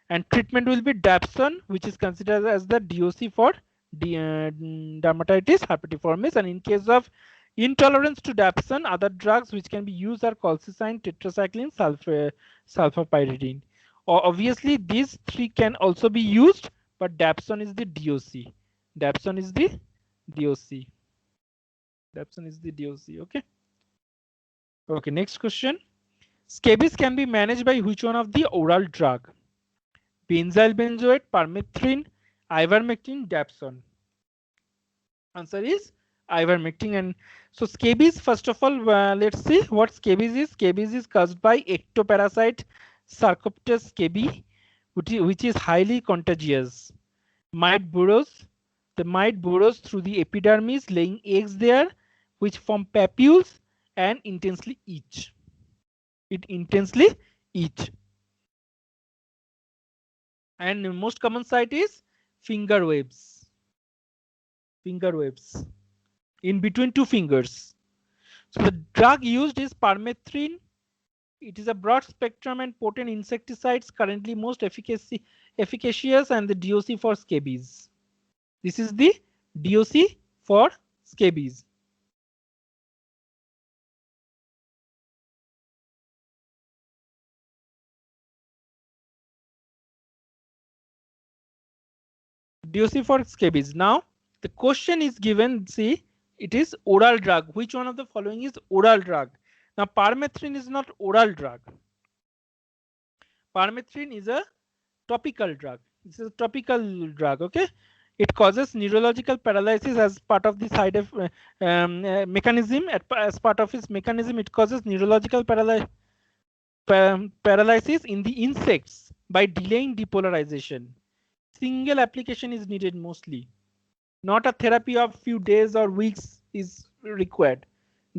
And treatment will be dapsone, which is considered as the DOC for dermatitis herpetiformis. And in case of intolerance to dapsone, other drugs which can be used are colchicine, tetracycline, sulfapyridine. Obviously, these three can also be used, but dapsone is the DOC. Okay. Okay. Next question. Scabies can be managed by which one of the oral drug? Benzyl benzoate, permethrin, ivermectin, dapsone. Answer is ivermectin. And so scabies, first of all, let's see what scabies is. Scabies is caused by ectoparasite Sarcoptes scabies, which is highly contagious. Mite burrows through the epidermis, laying eggs there, which form papules and intensely itch. It intensely each. And the most common site is finger waves. Finger waves in between two fingers. So the drug used is permethrin. It is a broad spectrum and potent insecticides, currently most efficacious, and the DOC for scabies. This is the DOC for scabies. DOC for scabies. Now the question is given, see, it is oral drug. Which one of the following is oral drug? Now permethrin is not oral drug. Permethrin is a topical drug. This is a topical drug, okay? It causes neurological paralysis as part of the side of mechanism. As part of its mechanism, it causes neurological paralysis in the insects by delaying depolarization. Single application is needed mostly. Not a therapy of few days or weeks is required.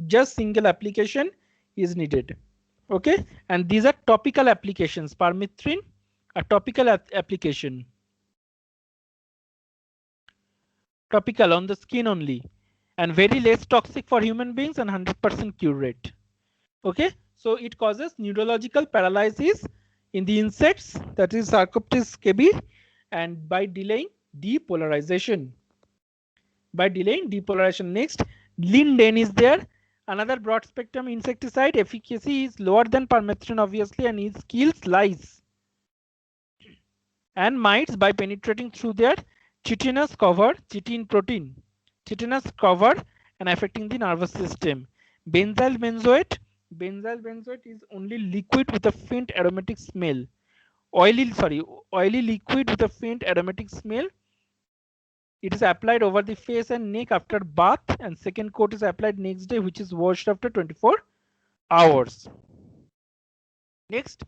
Just single application is needed. Okay, and these are topical applications. Permethrin, a topical application. Topical on the skin only, and very less toxic for human beings and 100% cure rate. Okay, so it causes neurological paralysis in the insects, that is Sarcoptes scabi, and by delaying depolarization. By delaying depolarization. Next, linden is there. Another broad spectrum insecticide. Efficacy is lower than permethrin obviously, and it kills lice and mites by penetrating through their chitinous cover, chitin protein, chitinous cover, and affecting the nervous system. Benzyl benzoate. Benzyl benzoate is only liquid with a faint aromatic smell. Oily liquid with a faint aromatic smell. It is applied over the face and neck after bath, and second coat is applied next day, which is washed after 24 hours. Next,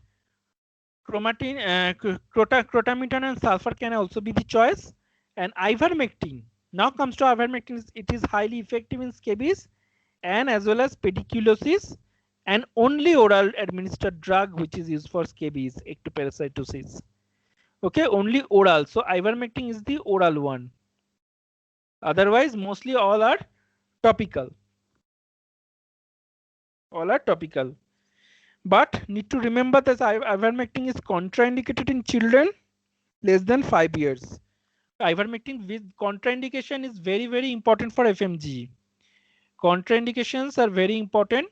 crotamidon and sulfur can also be the choice. And ivermectin. Now comes to ivermectin. It is highly effective in scabies and as well as pediculosis, and only oral administered drug which is used for scabies, ectoparasitosis. Okay, only oral. So ivermectin is the oral one. Otherwise, mostly all are topical. All are topical. But need to remember that ivermectin is contraindicated in children less than 5 years. Ivermectin with contraindication is very, very important for FMGE. Contraindications are very important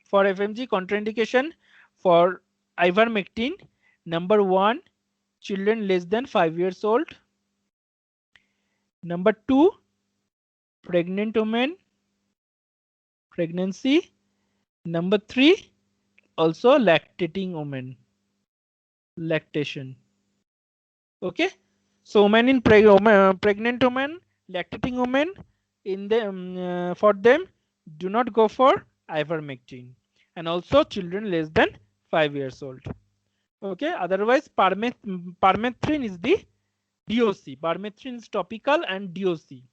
for FMG. Contraindication for ivermectin: number 1, children less than 5 years old. Number 2, pregnant women, pregnancy. Number 3, also lactating women, lactation. Okay, so women in pregnant women, lactating women, in the for them do not go for ivermectin, and also children less than 5 years old. Okay, otherwise permethrin is the DOC. Permethrin is topical and DOC,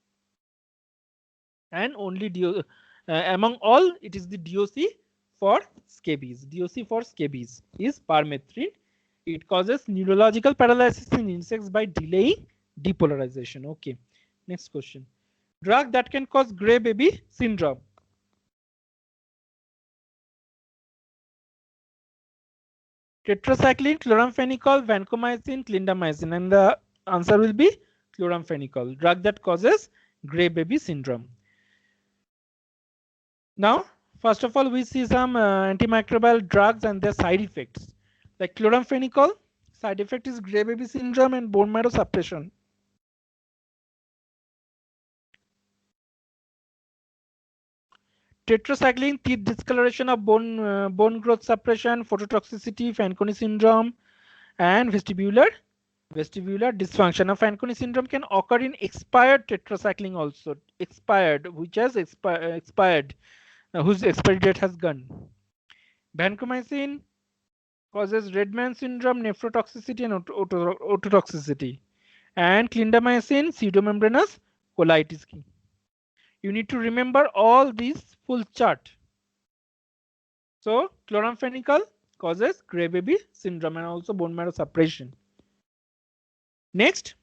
and only among all it is the DOC for scabies. DOC for scabies is permethrin. It causes neurological paralysis in insects by delaying depolarization. Okay, next question. Drug that can cause gray baby syndrome. Tetracycline, chloramphenicol, vancomycin, clindamycin, and the answer will be chloramphenicol. Drug that causes gray baby syndrome. Now, first of all, we see some antimicrobial drugs and their side effects. Like chloramphenicol, side effect is gray baby syndrome and bone marrow suppression. Tetracycline, teeth discoloration of bone growth suppression, phototoxicity, Fanconi syndrome, and vestibular dysfunction. Now, Fanconi syndrome can occur in expired tetracycline also. Expired, which has expired, whose expiry date has gone. Vancomycin causes Redman syndrome, nephrotoxicity, and ototoxicity. And clindamycin, pseudomembranous colitis. You need to remember all these full chart. So chloramphenicol causes gray baby syndrome and also bone marrow suppression. Next,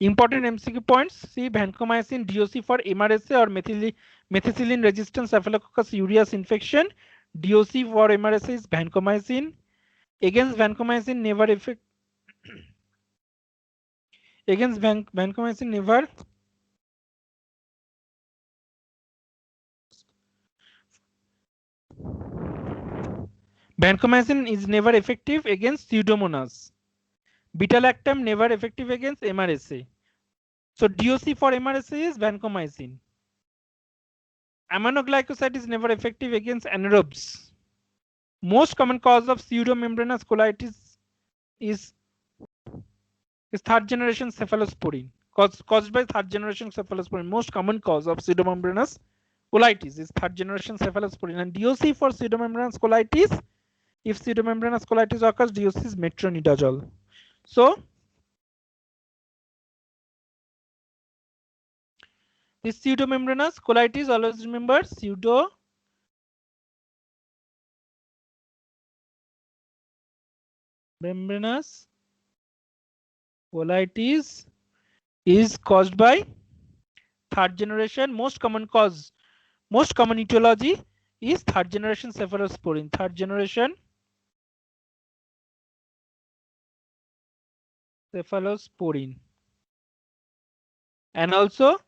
important MCQ points. See, vancomycin DOC for MRSA or methicillin resistant staphylococcus aureus infection. DOC for MRSA is vancomycin. Against vancomycin never effect. Against vancomycin never. Vancomycin is never effective against Pseudomonas. Beta-lactam never effective against MRSA. So DOC for MRSA is vancomycin. Aminoglycoside is never effective against anaerobes. Most common cause of pseudomembranous colitis is third generation cephalosporin. Caused by third generation cephalosporin. Most common cause of pseudomembranous colitis is third generation cephalosporin. And DOC for pseudomembranous colitis, if pseudomembranous colitis occurs, DOC is metronidazole. So this pseudomembranous colitis, always remember pseudomembranous colitis is caused by third generation. Most common etiology is third generation cephalosporin. Third generation cephalosporin. And also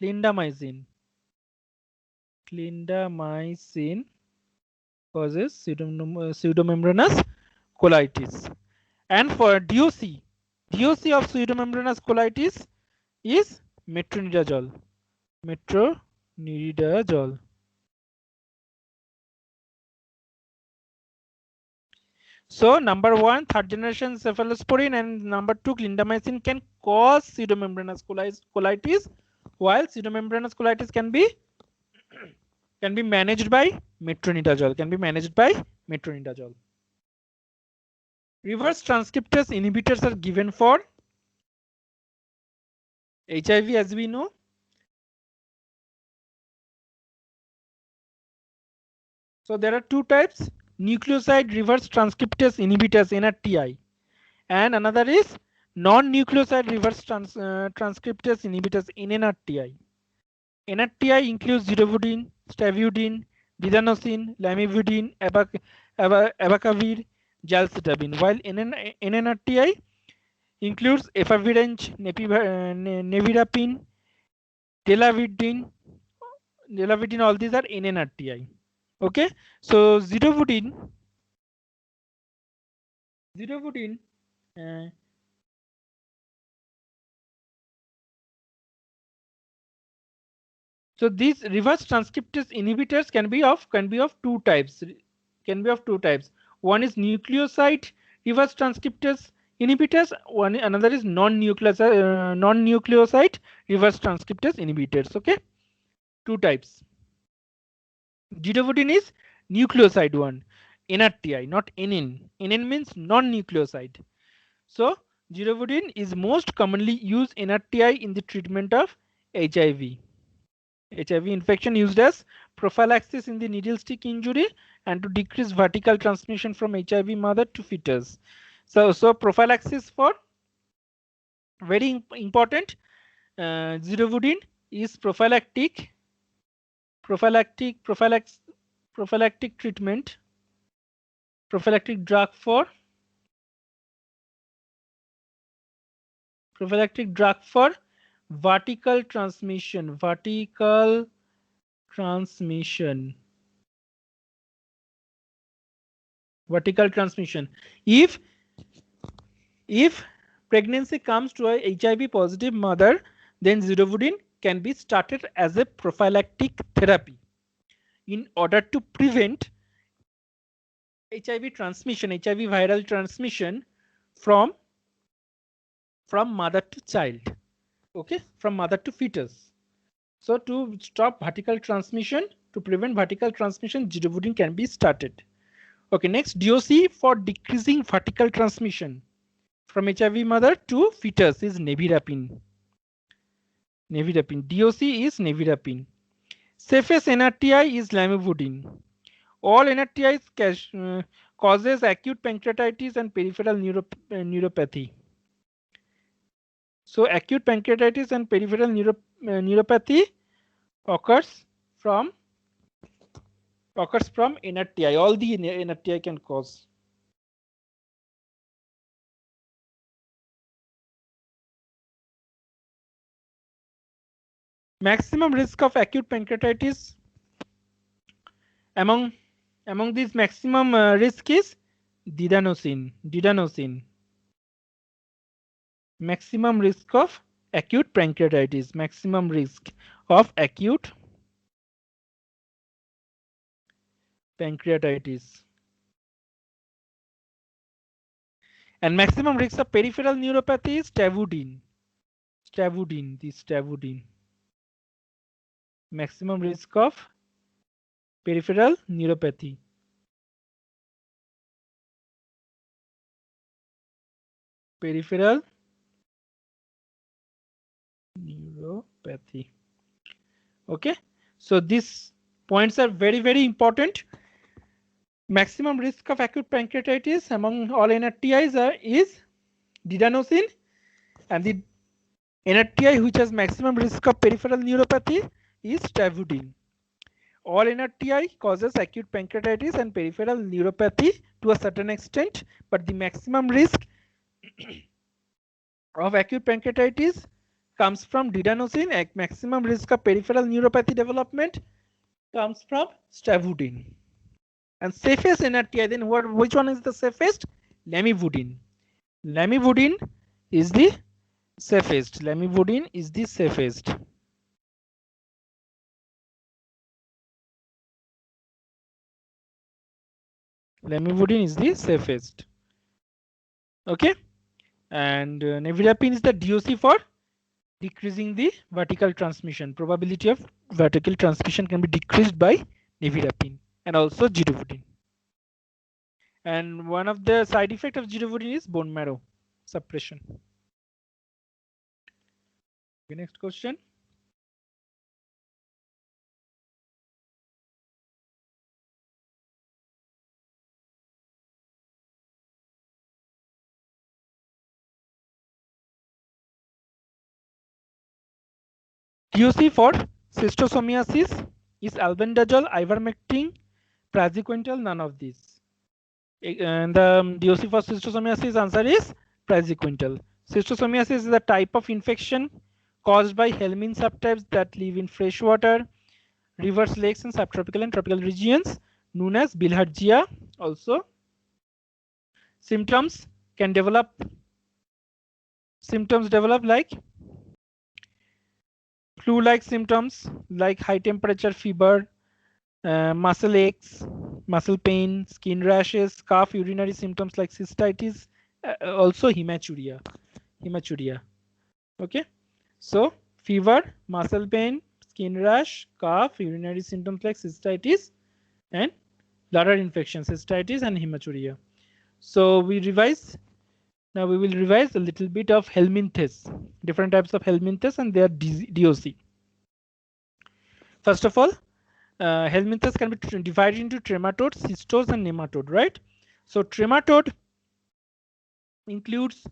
clindamycin. Clindamycin causes pseudomembranous colitis. And for DOC of pseudomembranous colitis is metronidazole. Metronidazole. So number 1, third generation cephalosporin, and number 2, clindamycin can cause pseudomembranous colitis, while pseudomembranous colitis can be managed by metronidazole. Reverse transcriptase inhibitors are given for HIV, as we know. So there are two types: nucleoside reverse transcriptase inhibitors (NRTI), and another is non-nucleoside reverse transcriptase inhibitors (NNRTI). NRTI includes zidovudine, stavudine, didanosine, lamivudine, abacavir, jalcitabine, while NNRTI includes efavirenz, nevirapine, delavidine. All these are NNRTI. Okay, so zidovudine. So these reverse transcriptase inhibitors can be of two types. One is nucleoside reverse transcriptase inhibitors. Another is non-nucleoside reverse transcriptase inhibitors. Okay, two types. Zidovudine is nucleoside one, NRTI, not NN. NN means non-nucleoside. So zidovudine is most commonly used NRTI in the treatment of HIV. HIV infection, used as prophylaxis in the needle stick injury and to decrease vertical transmission from HIV mother to fetus. So prophylaxis for very important. Zidovudine is prophylactic treatment, prophylactic drug for vertical transmission. If pregnancy comes to a HIV positive mother, then zidovudine can be started as a prophylactic therapy in order to prevent HIV viral transmission from mother to child. Okay, from mother to fetus. So to stop vertical transmission, to prevent vertical transmission, zidovudine can be started. Okay, next, DOC for decreasing vertical transmission from HIV mother to fetus is nevirapine. DOC is nevirapine. Safest NRTI is lamivudine. All NRTIs causes acute pancreatitis and peripheral neuropathy. So acute pancreatitis and peripheral neuropathy occurs from NRTI. All the NRTI can cause. Maximum risk of acute pancreatitis among these maximum risk is didanosine. Maximum risk of acute pancreatitis. Maximum risk of acute pancreatitis. And maximum risk of peripheral neuropathy is stavudine. Stavudine. Maximum risk of peripheral neuropathy. Peripheral neuropathy. Okay, so these points are very, very important. Maximum risk of acute pancreatitis among all NRTIs is didanosine, and the NRTI which has maximum risk of peripheral neuropathy is stavudine. All NRTI causes acute pancreatitis and peripheral neuropathy to a certain extent, but the maximum risk of acute pancreatitis comes from didanosine. Maximum risk of peripheral neuropathy development comes from stavudine. And safest NRTI, then which one is the safest? Lamivudine. Lamivudine is the safest. Lamivudine is the safest. Lamivudine is the safest. Okay, and nevirapine is the DOC for decreasing the vertical transmission. Probability of vertical transmission can be decreased by nevirapine, and also zidovudine. And one of the side effects of zidovudine is bone marrow suppression. Okay, next question. DOC for schistosomiasis is albendazole, ivermectin, praziquantel, none of these. And the DOC for schistosomiasis answer is praziquantel. Schistosomiasis is a type of infection caused by helminth subtypes that live in fresh water, rivers, lakes, and subtropical and tropical regions, known as bilharzia. Also, symptoms develop like flu-like symptoms like high temperature, fever, muscle aches, muscle pain, skin rashes, cough, urinary symptoms like cystitis, also hematuria. Okay, so fever, muscle pain, skin rash, cough, urinary symptoms like cystitis, and bladder infection, cystitis, and hematuria. So we revise. Now we will revise a little bit of helminthes, different types of helminthes and their DOC. First of all, helminthes can be divided into trematode, cystose, and nematode, right? So trematode includes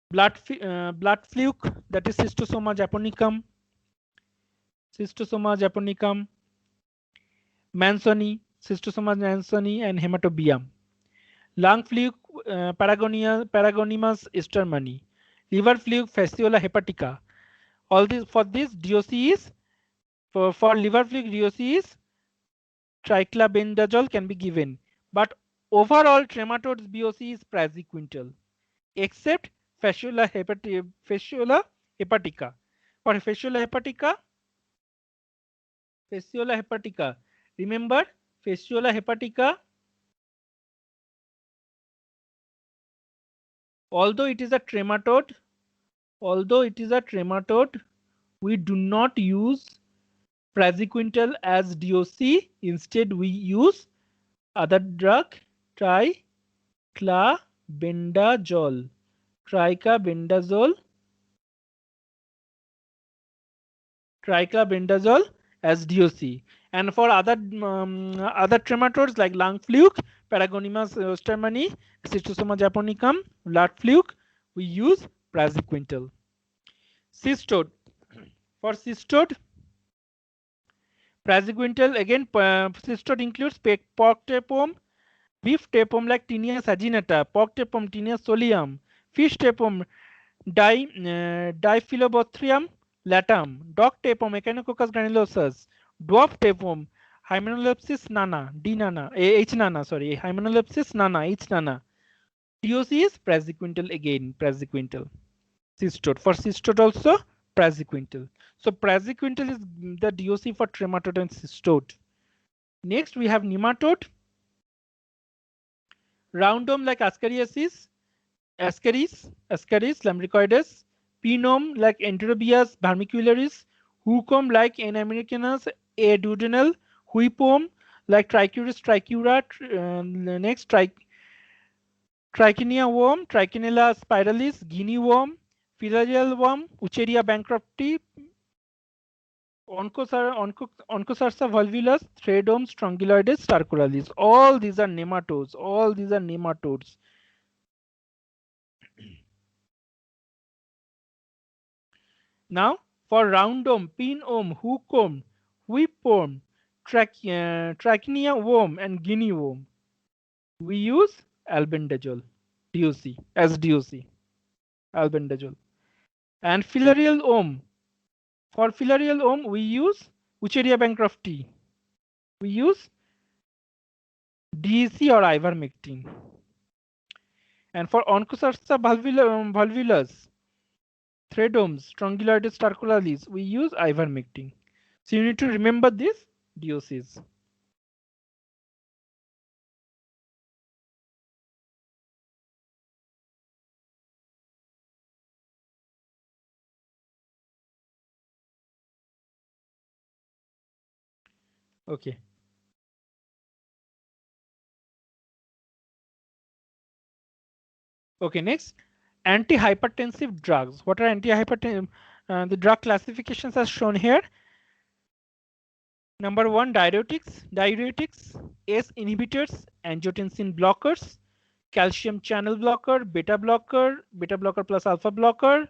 blood fluke, that is Schistosoma japonicum, Mansoni, Schistosoma mansoni, and hematobium. Lung fluke, Paragonimus estermani. Liver fluke, Fasciola hepatica. All this for this DOC is for liver fluke DOC is triclabendazole can be given, but overall trematodes DOC is praziquantel, except Fasciola hepatica. For Fasciola hepatica, remember Fasciola hepatica, although it is a trematode, we do not use praziquantel as DOC. Instead, we use other drug, triclabendazole, as DOC. And for other trematodes like lung fluke, Paragonimus ostermani, Schistosoma japonicum, blood fluke, we use praziquintal. Cystode. For cystode, praziquintal again. Cystode includes pork tapeworm, beef tapeworm like Tinea saginata, pork tapeworm Tinea solium, fish tapeworm Diphyllobothrium latam, dog tapeworm Echinococcus granulosus, dwarf tapeworm Hymenopsis nana, D nana, H nana, sorry, Hymenopsis nana, H nana. DOC is praziquintal again, praziquintal. Cystode. For cystode also praziquintal. So praziquintal is the DOC for trematode and cystode. Next we have nematode. Roundworm like Ascariasis, Ascaris lambricoides, Pinome like Enterobius vermicularis, Hookworm like N. americanus, A. duodenal, Whipworm like Trichuris trichiura, next Trichinella worm, Trichinella spiralis, guinea worm, filarial worm, Wucheria bankrupti, Onchocerca volvulus, Threadome strongyloides, Starcoralis. All these are nematodes. All these are nematodes. Now, for roundworm, pinworm, hookworm, whipworm, trachea worm, and guinea worm, we use albendazole, DOC, as DOC, albendazole. And filarial worm, for filarial worm, we use Wucheria bankrupti. We use DEC or ivermectin. And for Onchocerca volvulus, Threadomes, Strongyloides starcoralis, we use ivermectin. So you need to remember this DOCs. Okay. Okay, next, antihypertensive drugs. What are antihypertensive? The drug classifications are shown here. Number one, diuretics, ACE inhibitors, angiotensin blockers, calcium channel blocker, beta blocker plus alpha blocker,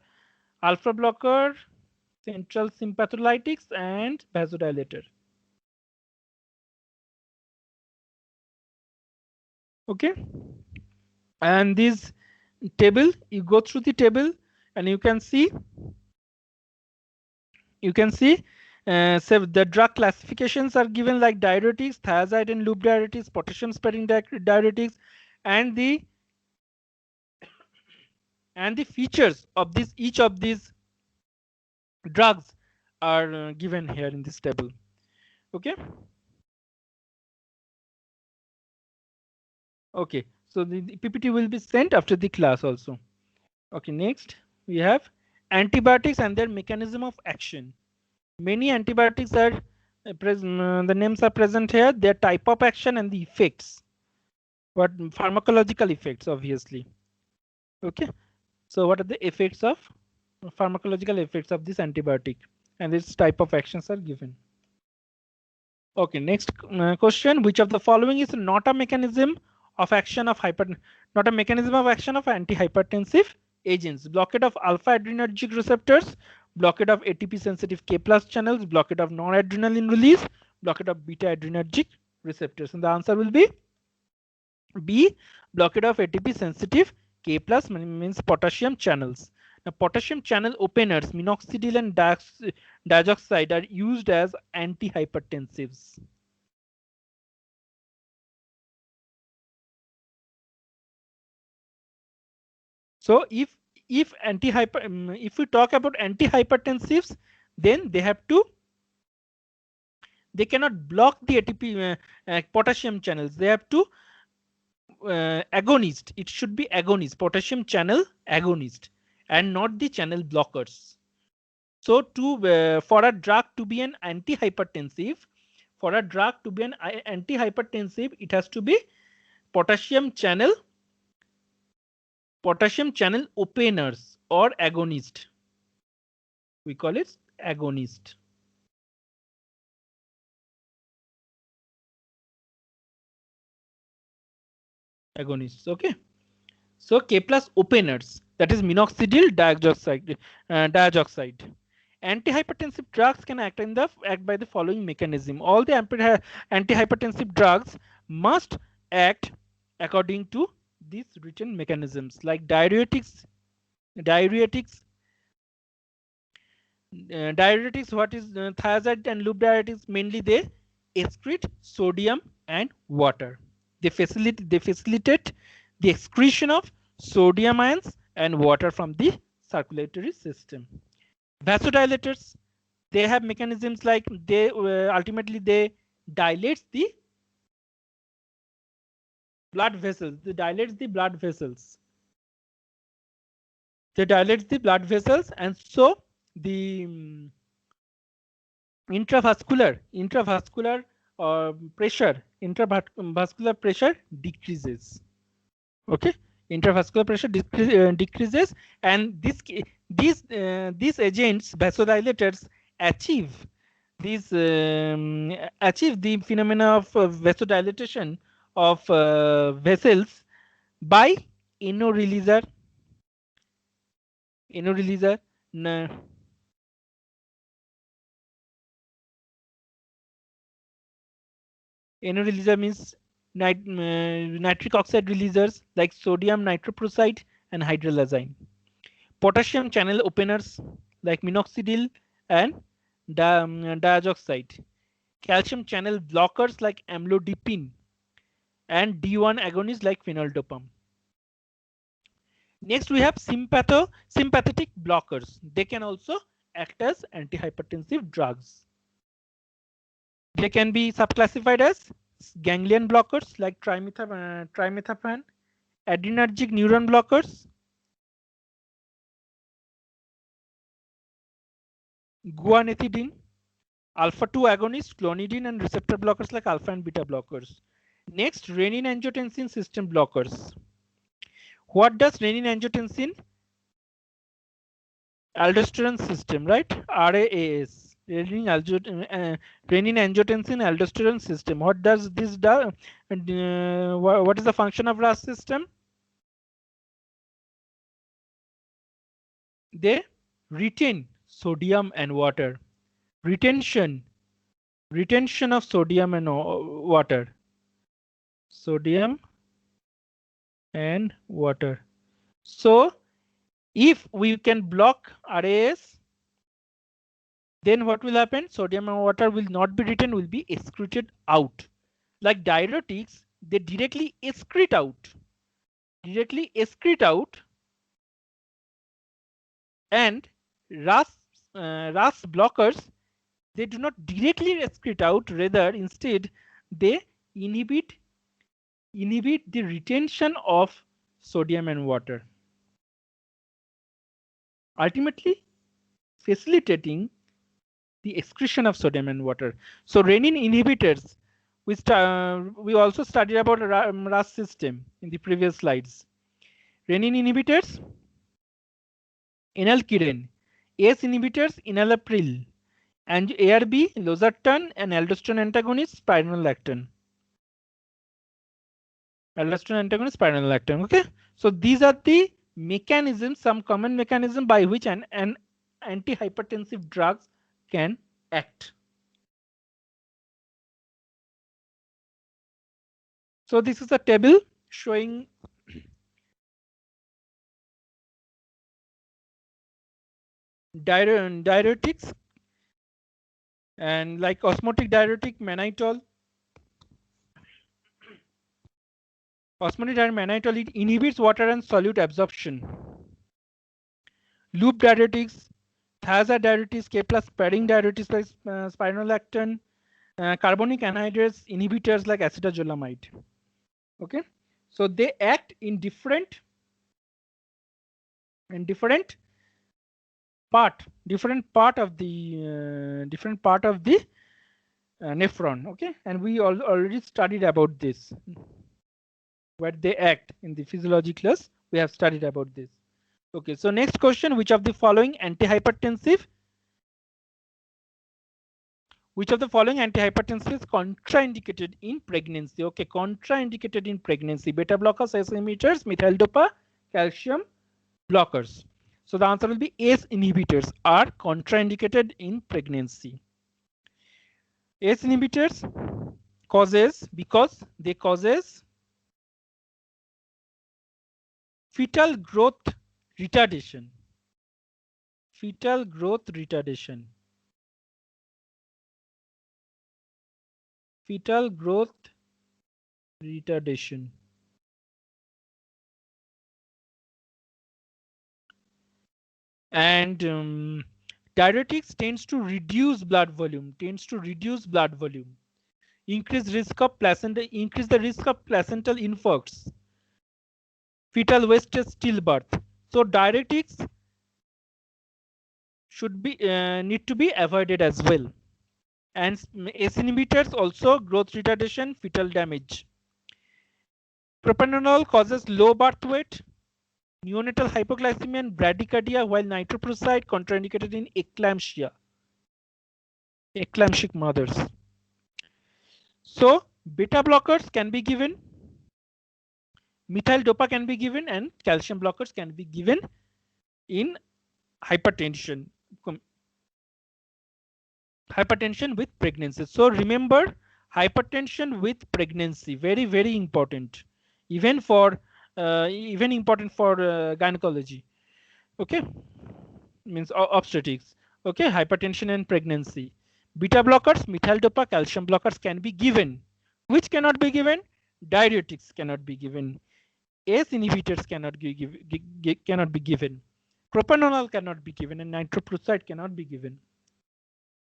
central sympatholytics, and vasodilator. Okay, and this table, you go through the table and you can see so the drug classifications are given like diuretics, thiazide and loop diuretics, potassium sparing diuretics, and the features of each of these drugs are given here in this table. Okay. Okay, so the PPT will be sent after the class also. Okay, next we have antibiotics and their mechanism of action. Many antibiotics are the names are present here, their type of action and the effects. What pharmacological effects, obviously. Okay, so what are the effects of pharmacological effects of this antibiotic, and this type of actions are given. Okay, next question: which of the following is not a mechanism of action of antihypertensive agents? Blockade of alpha adrenergic receptors, blockade of ATP sensitive K plus channels, blockade of noradrenaline release, blockade of beta adrenergic receptors. And the answer will be B, blockade of ATP sensitive K plus means potassium channels. Now, potassium channel openers, minoxidil and diazoxide, are used as antihypertensives. So if we talk about antihypertensives, then they cannot block the ATP potassium channels. They have to agonist. It should be agonist, potassium channel agonist, and not the channel blockers. So for a drug to be an antihypertensive, it has to be potassium channel openers or agonist. We call it agonist. agonists. Okay. So K plus openers, that is minoxidil diazoxide. Antihypertensive drugs can act by the following mechanism. All the antihypertensive drugs must act according to these written mechanisms, like diuretics, what is thiazide and loop diuretics? Mainly they excrete sodium and water. They facilitate the excretion of sodium ions and water from the circulatory system. Vasodilators, they have mechanisms like they ultimately they dilates the blood vessels. They dilates the blood vessels. They dilates the blood vessels, and so the intravascular intravascular pressure decreases. Okay, intravascular pressure decreases, and these agents, vasodilators, achieve achieve the phenomena of vasodilatation of vessels by ino releaser ino releaser ino releaser means nitric oxide releasers like sodium nitroprusside and hydrolazine. Potassium channel openers like minoxidil and diazoxide. Calcium channel blockers like amlodipine, and D1 agonists like phenoldiazepam. Next, we have sympathetic blockers. They can also act as antihypertensive drugs. They can be subclassified as ganglion blockers like trimethophan, adrenergic neuron blockers, guanethidine, alpha-2 agonists, clonidine, and receptor blockers like alpha and beta blockers. Next, renin-angiotensin system blockers. What does renin-angiotensin aldosterone system, right? RAAS. Renin-angiotensin aldosterone system. What does this do? What is the function of RAS system? They retain sodium and water. Retention of sodium and water. Sodium and water. So if we can block RAS, then what will happen? Sodium and water will not be retained, will be excreted out. Like diuretics, they directly excrete out. And RAS blockers, they do not directly excrete out, rather instead they inhibit the retention of sodium and water, ultimately facilitating the excretion of sodium and water. So renin inhibitors, we also studied about RAS system in the previous slides. Renin inhibitors, enalkeren, ACE inhibitors, enalapril, and ARB, losartan, and aldosterone antagonist, spironolactone. Okay, so these are the mechanisms, some common mechanism by which an antihypertensive drugs can act. So this is a table showing diuretics, and like osmotic diuretic mannitol. Osmotic diuretic mannitol, it inhibits water and solute absorption. Loop diuretics, thiazide diuretics, K plus pairing diuretics like spironolactone, carbonic anhydrase inhibitors like acetazolamide. Okay, so they act in different part of the nephron. Okay, and we already studied about this, where they act in the physiology class. We have studied about this. Okay, so next question: which of the following antihypertensive Which of the following antihypertensive is contraindicated in pregnancy? Okay, contraindicated in pregnancy. Beta blockers, ACE inhibitors, methyl dopa, calcium blockers. So the answer will be ACE inhibitors are contraindicated in pregnancy. ACE inhibitors because they causes fetal growth retardation. Fetal growth retardation. Fetal growth retardation. And diuretics tends to reduce blood volume. Increase risk of increase the risk of placental influx. Fetal wastage stillbirth. So diuretics should be need to be avoided as well. And ACE inhibitors also growth retardation, fetal damage. Propranolol causes low birth weight, neonatal hypoglycemia and bradycardia, while nitroprusside contraindicated in eclamptic mothers. So beta blockers can be given, methyl dopa can be given, and calcium blockers can be given in hypertension with pregnancy. So remember, hypertension with pregnancy, very important, even important for gynecology. Okay, means obstetrics. Okay, hypertension and pregnancy. Beta blockers, methyl dopa, calcium blockers can be given. Which cannot be given? Diuretics cannot be given. ACE inhibitors cannot be given. Propranolol cannot be given, and nitroprusside cannot be given.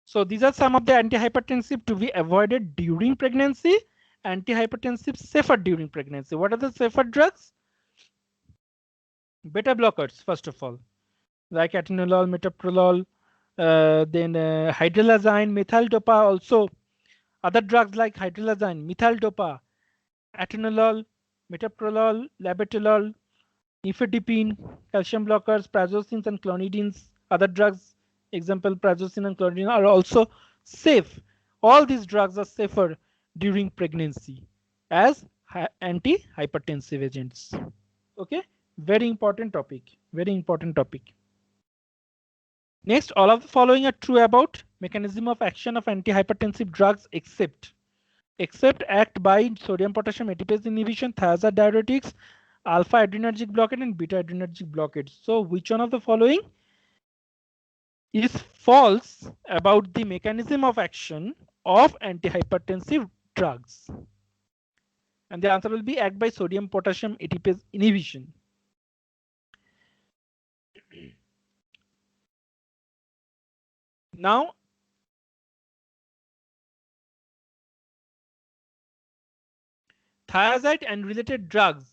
So these are some of the antihypertensive to be avoided during pregnancy. Antihypertensive safer during pregnancy. What are the safer drugs? Beta blockers, first of all, like atenolol, metoprolol, then hydralazine, methyl dopa. Also, other drugs like hydralazine, methyl dopa, atenolol, metoprolol, labetalol, nifedipine, calcium blockers, prazosins and clonidines. Other drugs, example prazosin and clonidine, are also safe. All these drugs are safer during pregnancy as antihypertensive agents. Okay, very important topic. Next, all of the following are true about mechanism of action of antihypertensive drugs except act by sodium potassium ATPase inhibition, thiazide diuretics, alpha adrenergic blockade, and beta adrenergic blockade. So which one of the following is false about the mechanism of action of antihypertensive drugs? And the answer will be act by sodium potassium ATPase inhibition. Now, thiazide and related drugs.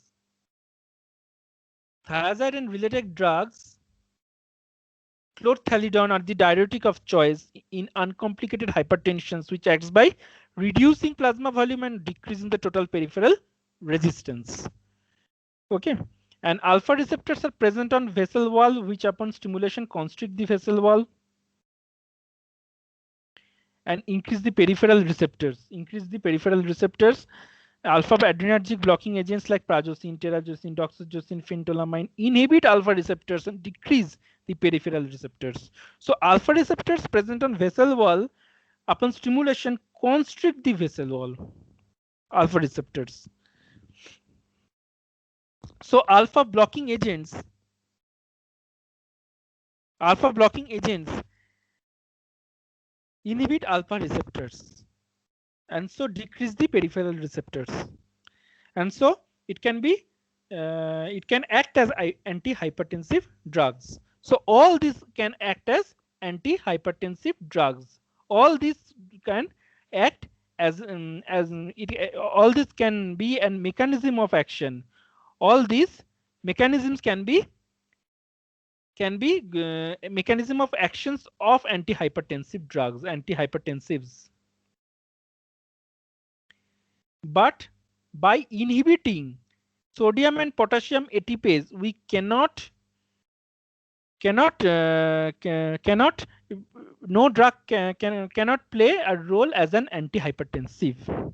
Clothalidone are the diuretic of choice in uncomplicated hypertensions, which acts by reducing plasma volume and decreasing the total peripheral resistance. Okay, and alpha receptors are present on vessel wall, which upon stimulation constrict the vessel wall and increase the peripheral receptors. Alpha adrenergic blocking agents like prazosin, terazosin, doxorubicin, phentolamine inhibit alpha receptors and decrease the peripheral receptors. So alpha receptors present on vessel wall upon stimulation constrict the vessel wall. Alpha receptors. So alpha blocking agents inhibit alpha receptors and so decrease the peripheral receptors, and so it can act as antihypertensive drugs. So all these can act as antihypertensive drugs. All these can act as all this can be a mechanism of action. All these mechanisms can be a mechanism of actions of antihypertensive drugs, antihypertensives. But by inhibiting sodium and potassium ATPase, we cannot no drug cannot play a role as an antihypertensive.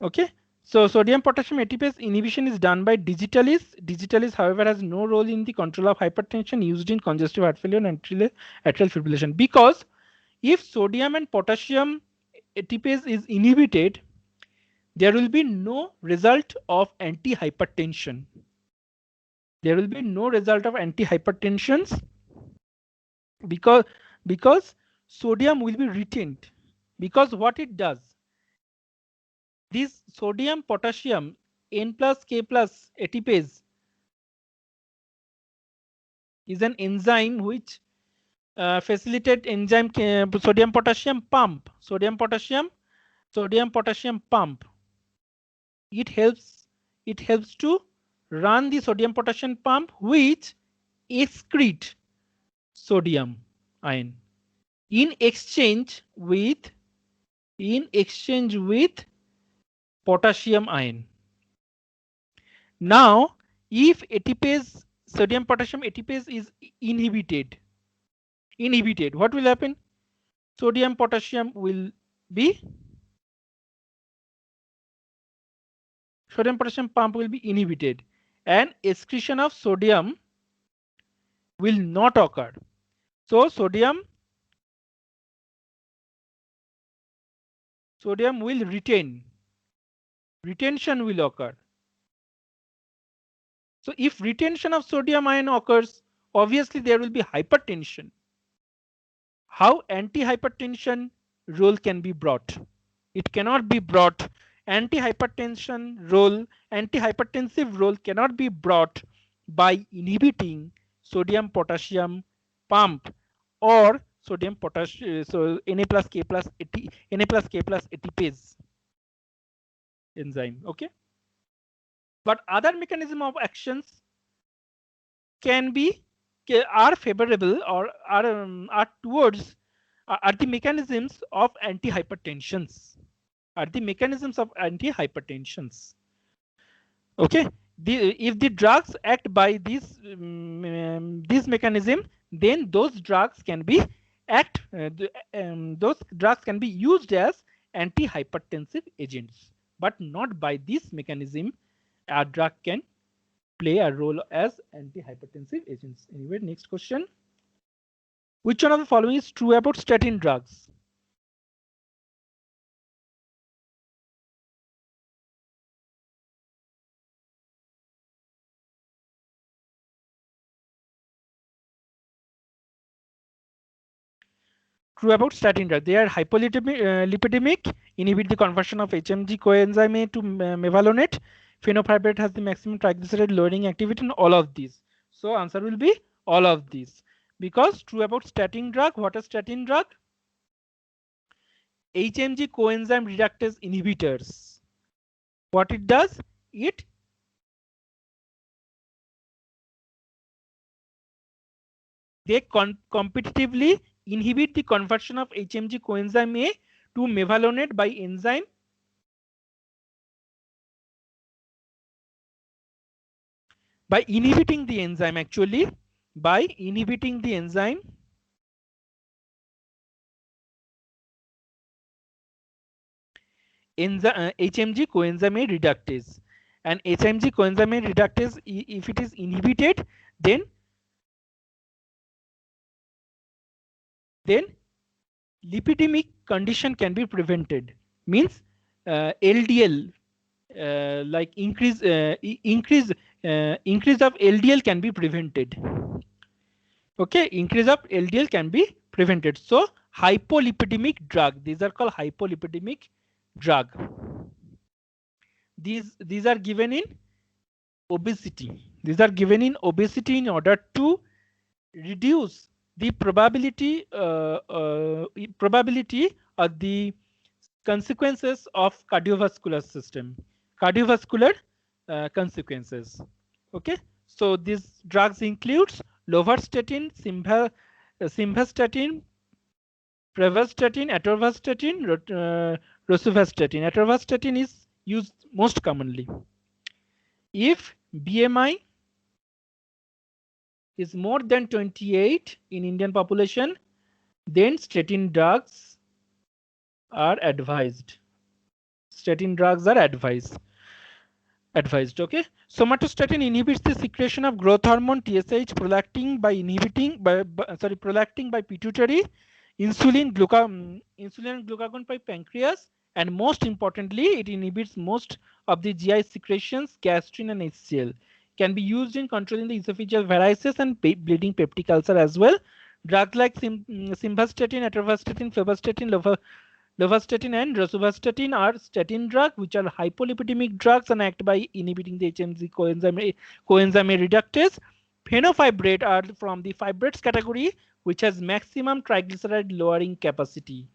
Okay. So sodium potassium ATPase inhibition is done by digitalis. Digitalis, however, has no role in the control of hypertension used in congestive heart failure and atrial fibrillation, because if sodium and potassium ATPase is inhibited, there will be no result of antihypertension. There will be no result of antihypertensions because sodium will be retained. Because what it does, this sodium potassium N plus K plus ATPase is an enzyme which facilitate enzyme sodium potassium pump. Sodium potassium pump. It helps to run the sodium potassium pump, which excrete sodium ion in exchange with potassium ion. Now, if ATPase, sodium potassium ATPase is inhibited, what will happen? Sodium potassium pump will be inhibited, and excretion of sodium will not occur. So sodium will retention will occur. So if retention of sodium ion occurs, obviously there will be hypertension. How antihypertension role can be brought? It cannot be brought. Antihypertensive role cannot be brought by inhibiting sodium potassium pump or sodium potassium, so Na plus K plus ATPase enzyme. Okay. But other mechanism of actions are favorable or are towards are the mechanisms of antihypertensions. Okay. If the drugs act by this mechanism, then those drugs can be used as antihypertensive agents, but not by this mechanism. A drug can play a role as antihypertensive agents. Anyway, next question. Which one of the following is true about statin drugs? True about statin drugs. They are hypolipidemic, inhibit the conversion of HMG coenzyme A to mevalonate. Fenofibrate has the maximum triglyceride lowering activity in all of these. So answer will be all of these. Because true about statin drug. What is statin drug? HMG coenzyme reductase inhibitors. What it does? They competitively inhibit the conversion of HMG coenzyme A to mevalonate by enzyme by inhibiting the enzyme HMG coenzyme A reductase. And HMG coenzyme A reductase, if it is inhibited, then lipidemic condition can be prevented. Means LDL, like increase of LDL can be prevented. Okay, increase of LDL can be prevented. So hypolipidemic drug, these are called hypolipidemic drug. These are given in obesity. These are given in obesity in order to reduce the probability of the consequences of cardiovascular system, consequences. Okay, so these drugs includes lovastatin, simvastatin, pravastatin, atorvastatin, rosuvastatin. Atorvastatin is used most commonly. If BMI is more than 28 in Indian population, then statin drugs are advised. Statin drugs are advised. Okay, somatostatin inhibits the secretion of growth hormone TSH, prolactin by pituitary, insulin and glucagon by pancreas, and most importantly it inhibits most of the GI secretions, gastrin and HCl. Can be used in controlling the esophageal varices and bleeding peptic ulcer as well. Drugs like simvastatin, atorvastatin, fevastatin, lovastatin and rosuvastatin are statin drugs which are hypolipidemic drugs and act by inhibiting the HMG coenzyme A reductase. Fenofibrate are from the fibrates category which has maximum triglyceride lowering capacity.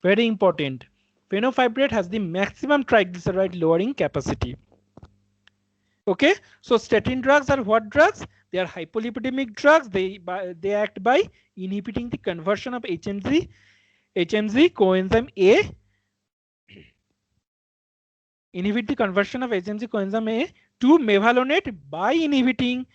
Very important. Fenofibrate has the maximum triglyceride lowering capacity. Okay, so statin drugs are what drugs? They are hypolipidemic drugs. They act by inhibiting the conversion of HMG coenzyme A, inhibit the conversion of HMG coenzyme A to mevalonate by inhibiting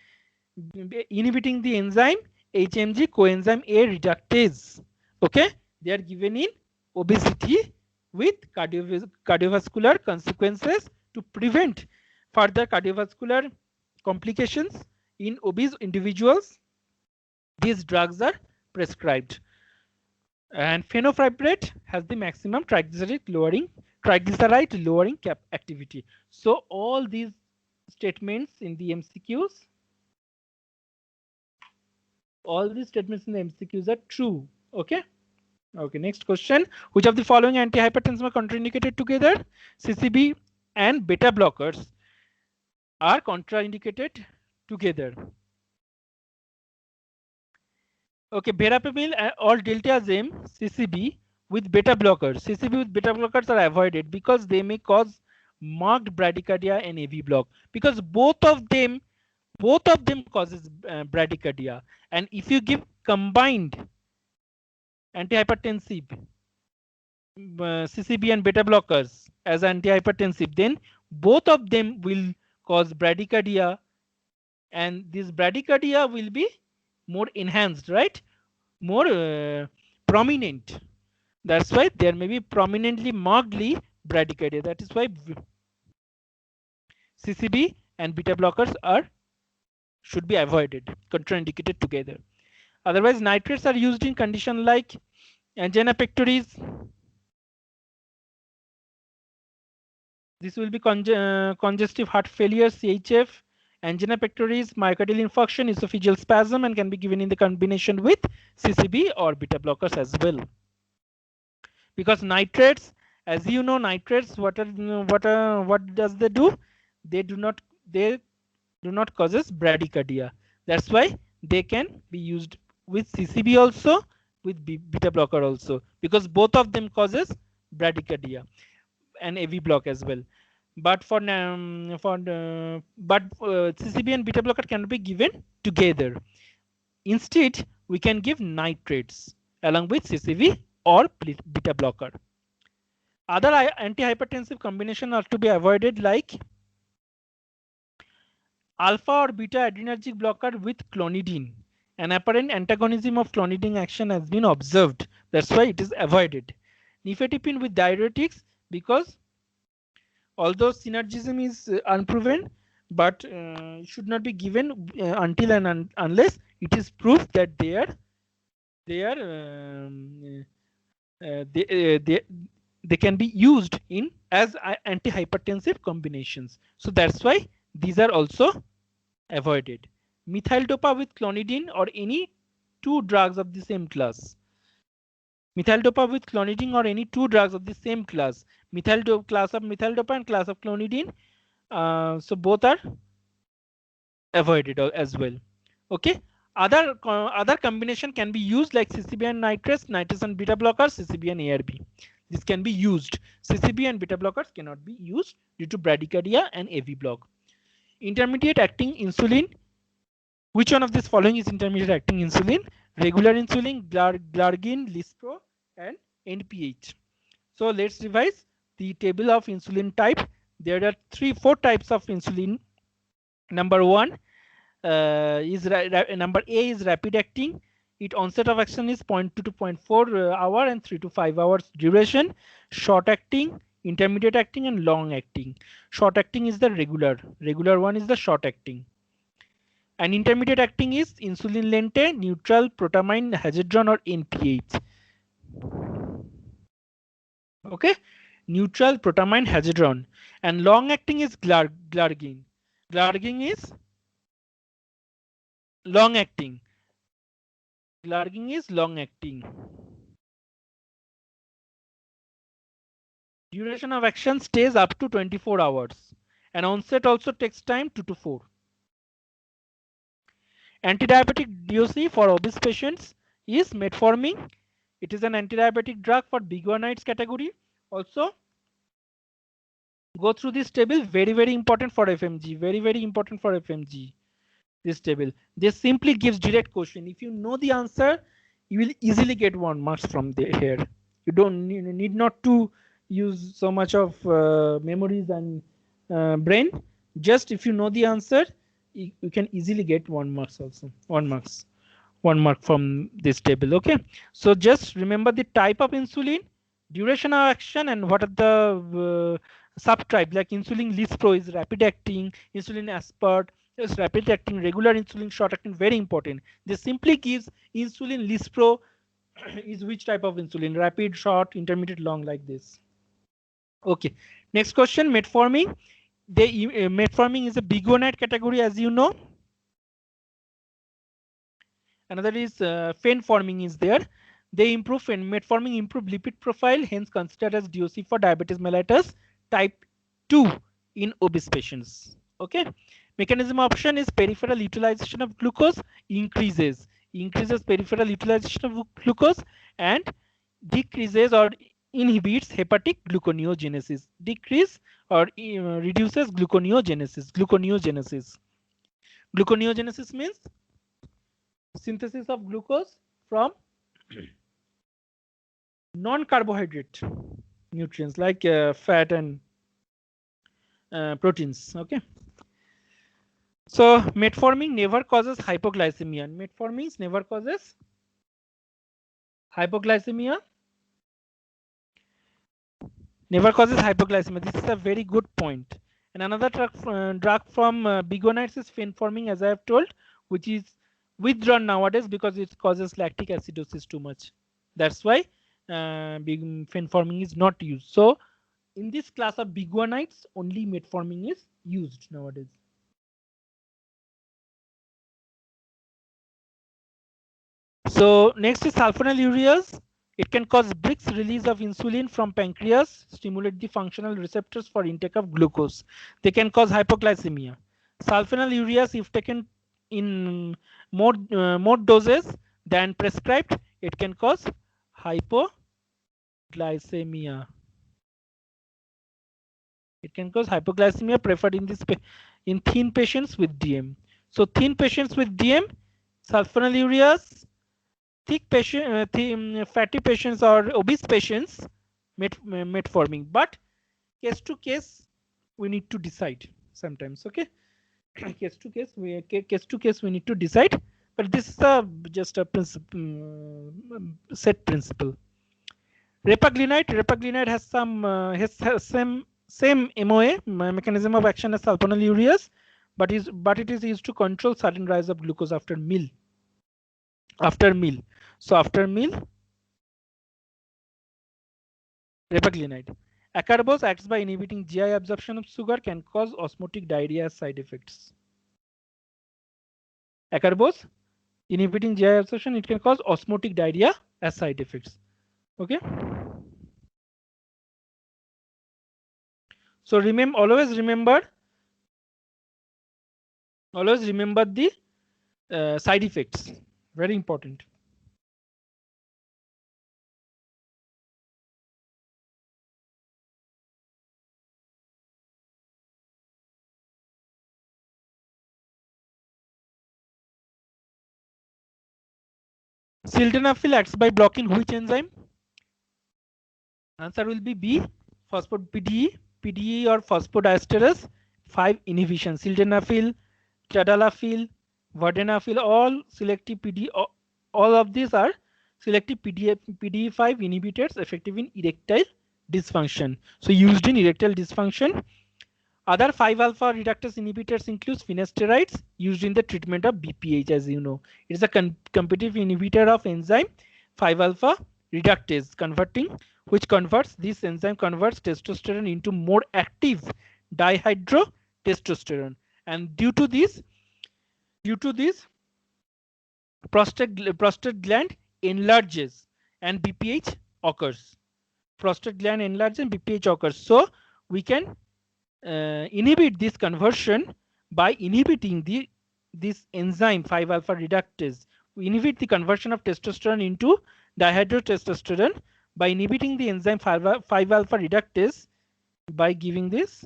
the enzyme HMG coenzyme A reductase. Okay, they are given in obesity with cardiovascular consequences to prevent further cardiovascular complications in obese individuals. These drugs are prescribed. And fenofibrate has the maximum triglyceride lowering activity. So all these statements in the MCQs, are true. Okay. Okay. Next question: which of the following antihypertensive are contraindicated together? CCB and beta blockers are contraindicated together. Okay, verapamil or diltiazem CCB with beta blockers. CCB with beta blockers are avoided because they may cause marked bradycardia and AV block, because both of them causes bradycardia. And if you give combined antihypertensive CCB and beta blockers as antihypertensive, then both of them will cause bradycardia, and this bradycardia will be more enhanced, right? More prominent. That's why there may be prominently markedly bradycardia. That is why CCB and beta blockers should be avoided, contraindicated together. Otherwise, nitrates are used in condition like angina pectoris. This will be congestive heart failure, CHF, angina pectoris, myocardial infarction, esophageal spasm, and can be given in the combination with CCB or beta blockers as well. Because nitrates, as you know, nitrates, what does they do? They do not causes bradycardia. That's why they can be used with CCB also, with beta blocker also, because both of them causes bradycardia and AV block as well. But CCB and beta blocker cannot be given together. Instead, we can give nitrates along with CCB or beta blocker. Other antihypertensive combination are to be avoided, like alpha or beta adrenergic blocker with clonidine. An apparent antagonism of clonidine action has been observed. That's why it is avoided. Nifedipine with diuretics, because although synergism is unproven, but should not be given until and unless it is proved that they can be used in as antihypertensive combinations. So that's why these are also avoided. Methyl dopa with clonidine or any two drugs of the same class. Methyl dopa with clonidine or any two drugs of the same class. Class of methyl dopa and class of clonidine. So both are avoided as well. Okay. Other combination can be used like CCB and nitrates and beta blockers, CCB and ARB. This can be used. CCB and beta blockers cannot be used due to bradycardia and AV block. Intermediate acting insulin. Which one of these following is intermediate acting insulin? Regular insulin, glargine, lispro, and NPH. So let's revise the table of insulin type. There are 4 types of insulin. Number A is rapid acting. Its onset of action is 0.2 to 0.4 hour and 3 to 5 hours duration. Short acting, intermediate acting, and long acting. Short acting is the regular. Regular one is the short acting. And intermediate acting is insulin lente, neutral, protamine, hezedron, or NPH. Okay, neutral, protamine, hezedron. And long acting is glargine. Glargine is long acting. Glargine is long acting. Duration of action stays up to 24 hours. And onset also takes time 2 to 4. Antidiabetic DOC for obese patients is metformin. It is an antidiabetic drug for biguanides category. Also, go through this table, very important for FMG, very important for FMG. This table, this simply gives direct question. If you know the answer, you will easily get 1 marks from here. You don't need not to use so much of memories and brain. Just if you know the answer, you can easily get 1 marks also. 1 mark from this table. Okay, so just remember the type of insulin, duration of action, and what are the subtype. Like insulin lispro is rapid acting, insulin aspart is rapid acting, regular insulin short acting. Very important. This simply gives insulin lispro is which type of insulin, rapid, short, intermediate, long, like this. Okay, next question, metformin. Metformin is a biguanide category, as you know. Another is fenformin is there. They improve metformin improve lipid profile, hence considered as DOC for diabetes mellitus type 2 in obese patients. Okay, mechanism option is peripheral utilization of glucose increases peripheral utilization of glucose and decreases or inhibits hepatic gluconeogenesis. Decrease or reduces gluconeogenesis. Gluconeogenesis means synthesis of glucose from non-carbohydrate nutrients like fat and proteins. Okay, so metformin never causes hypoglycemia. Metformin never causes hypoglycemia. This is a very good point. And another drug from biguanides is fenformin, as I have told, which is withdrawn nowadays because it causes lactic acidosis too much. That's why fenformin is not used. So in this class of biguanides, only metformin is used nowadays. So next is sulfonylureas. It can cause brisk release of insulin from pancreas, stimulate the functional receptors for intake of glucose. They can cause hypoglycemia. Sulfonylureas, if taken in more doses than prescribed, it can cause hypoglycemia. It can cause hypoglycemia preferred in thin patients with DM. So thin patients with DM, sulfonylureas. Thick patient, fatty patients or obese patients, metformin. But case to case, we need to decide sometimes. Okay, case to case, we need to decide. But this is just a principle, set principle. Repaglinide has some same MOA, mechanism of action as sulfonylureas, but it is used to control sudden rise of glucose after meal. So after meal, repaglinide. Acarbose acts by inhibiting GI absorption of sugar, can cause osmotic diarrhea as side effects. Acarbose inhibiting GI absorption, it can cause osmotic diarrhea as side effects. Okay. So always remember the side effects. Very important. Sildenafil acts by blocking which enzyme? Answer will be B, PDE or phosphodiesterase 5 inhibition. Sildenafil, tadalafil, vardenafil, all selective PDE all of these are selective PDE5 inhibitors effective in erectile dysfunction. So used in erectile dysfunction. Other 5-alpha reductase inhibitors include finasteride used in the treatment of BPH, as you know. It is a competitive inhibitor of enzyme 5-alpha reductase which converts this enzyme converts testosterone into more active dihydrotestosterone. And due to this, prostate gland enlarges and BPH occurs. Prostate gland enlarges and BPH occurs. So we can inhibit this conversion by inhibiting this enzyme 5-alpha reductase. We inhibit the conversion of testosterone into dihydrotestosterone by inhibiting the enzyme 5-alpha reductase by giving this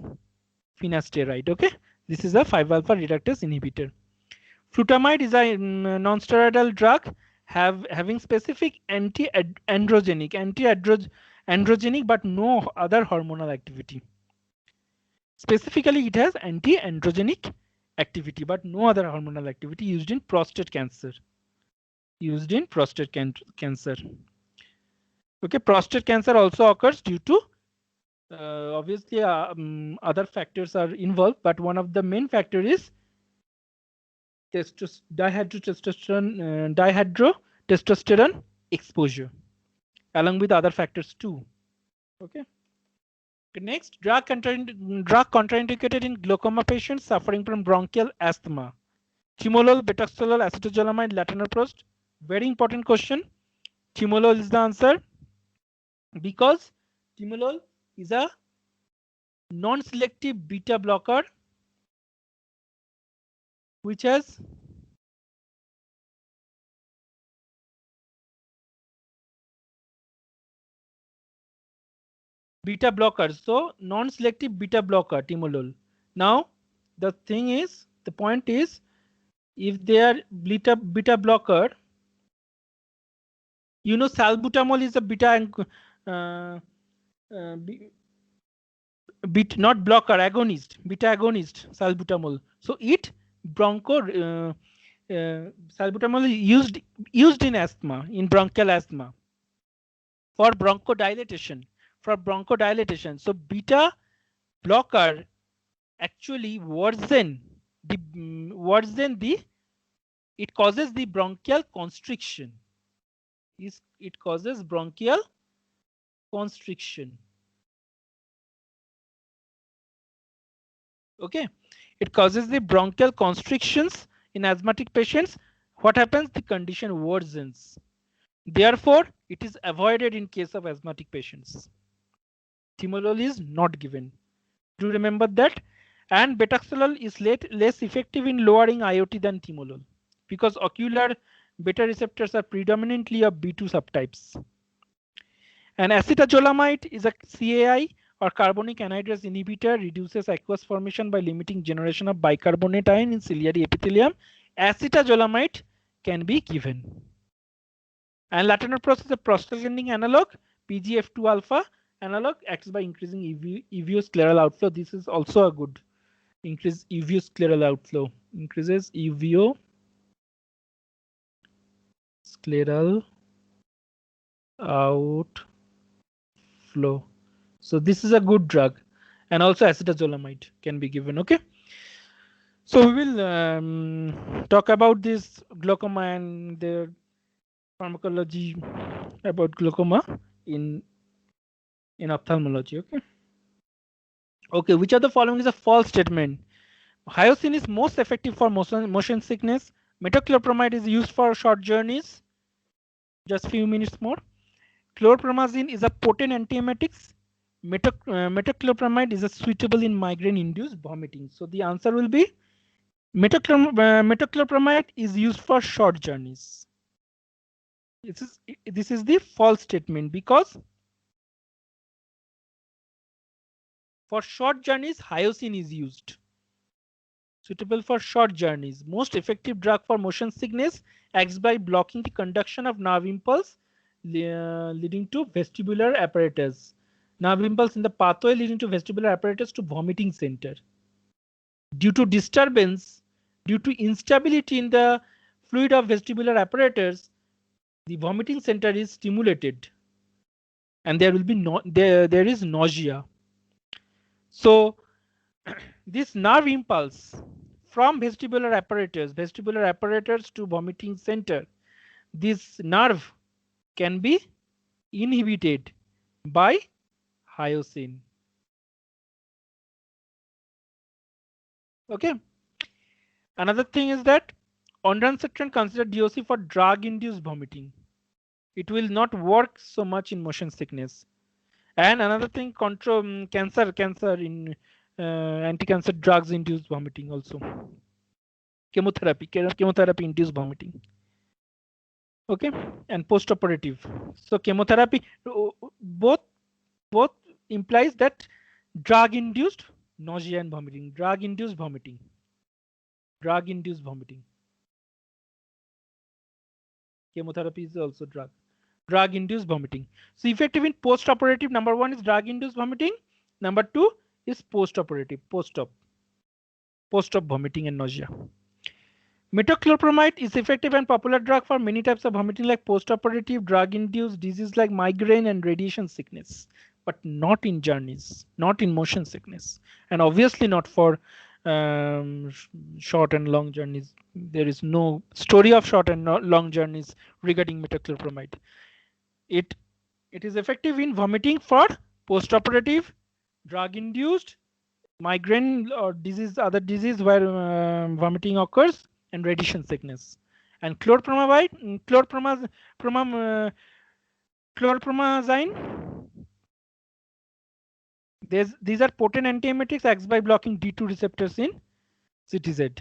finasteride. Okay, this is a 5-alpha reductase inhibitor. Flutamide is a non-steroidal drug having specific anti-androgenic but no other hormonal activity. Specifically, it has anti-androgenic activity but no other hormonal activity used in prostate cancer. Cancer. Okay, prostate cancer also occurs due to obviously other factors are involved, but one of the main factor is dihydrotestosterone exposure, along with other factors too. Okay. Next, drug contraindicated in glaucoma patients suffering from bronchial asthma. Timolol, betaxolol, acetazolamide, latanoprost. Very important question. Timolol is the answer because timolol is a non-selective beta blocker which has beta blockers. So non-selective beta blocker timolol. Now the point is, if they are beta blocker, you know salbutamol is a beta not blocker, agonist, beta agonist salbutamol. So it salbutamol is used in asthma, in bronchial asthma for bronchodilation. So beta blocker actually it causes the bronchial constriction. It causes bronchial constriction. Okay, it causes the bronchial constrictions in asthmatic patients. What happens? The condition worsens. Therefore, it is avoided in case of asthmatic patients. Timolol is not given. Do remember that? And betaxolol is less effective in lowering IOT than timolol because ocular beta receptors are predominantly of B2 subtypes. And acetazolamide is a CAI or carbonic anhydrase inhibitor, reduces aqueous formation by limiting generation of bicarbonate ion in ciliary epithelium. Acetazolamide can be given. And latanoprost is a prostaglandin analog, PGF2 alpha analog, acts by increasing uveoscleral outflow. This is also a good increase uveoscleral outflow. Increases uveoscleral outflow. So this is a good drug, and also acetazolamide can be given. Okay. So we will talk about this glaucoma and their pharmacology about glaucoma in ophthalmology. Okay. Okay, which of the following is a false statement? Hyoscine is most effective for motion sickness. Metoclopramide is used for short journeys. Just few minutes more. Chlorpromazine is a potent antiemetics. Metoclopramide is a suitable in migraine-induced vomiting. So the answer will be metoclopramide is used for short journeys. This is the false statement because for short journeys, hyoscine is used. Suitable for short journeys. Most effective drug for motion sickness acts by blocking the conduction of nerve impulse leading to vestibular apparatus. Nerve impulse in the pathway leading to vestibular apparatus to vomiting center. Due to disturbance, due to instability in the fluid of vestibular apparatus, the vomiting center is stimulated, and there will be there is nausea. So this nerve impulse from vestibular apparatus to vomiting center, this nerve can be inhibited by hyoscine. Okay. Another thing is that ondansetron consider DOC for drug-induced vomiting. It will not work so much in motion sickness. And another thing, cancer in anti-cancer drugs induced vomiting also. Chemotherapy induced vomiting. Okay, and post-operative. So chemotherapy, both implies that drug-induced nausea and vomiting, drug-induced vomiting. Chemotherapy is also drug-induced vomiting. So effective in post-operative, number one is drug-induced vomiting. Number two is post-operative, post-op vomiting and nausea. Metoclopramide is effective and popular drug for many types of vomiting like post-operative, drug-induced disease like migraine and radiation sickness, but not in journeys, not in motion sickness, and obviously not for short and long journeys. There is no story of short and long journeys regarding metoclopramide. It is effective in vomiting for post-operative, drug-induced, migraine or disease, other disease where vomiting occurs, and radiation sickness. And chlorpromazine. These are potent antiemetics, acts by blocking D2 receptors in CTZ.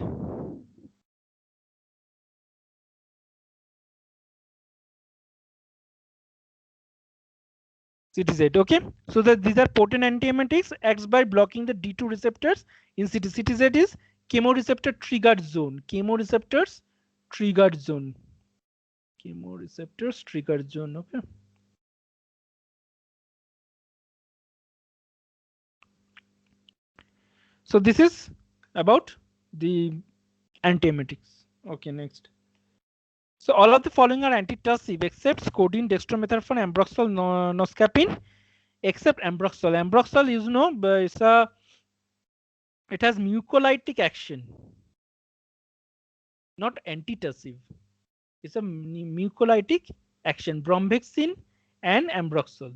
Okay. So that these are potent antiemetics, acts by blocking the D2 receptors in CTZ is chemoreceptor triggered zone. Chemoreceptors triggered zone. Okay. So this is about the antiemetics. Okay, next. So all of the following are antitussive except codeine, dextromethorphan, ambroxol, noscapine, except ambroxol. Ambroxol, you know, it has mucolytic action, not antitussive. It's a mucolytic action. Bromhexin and ambroxol.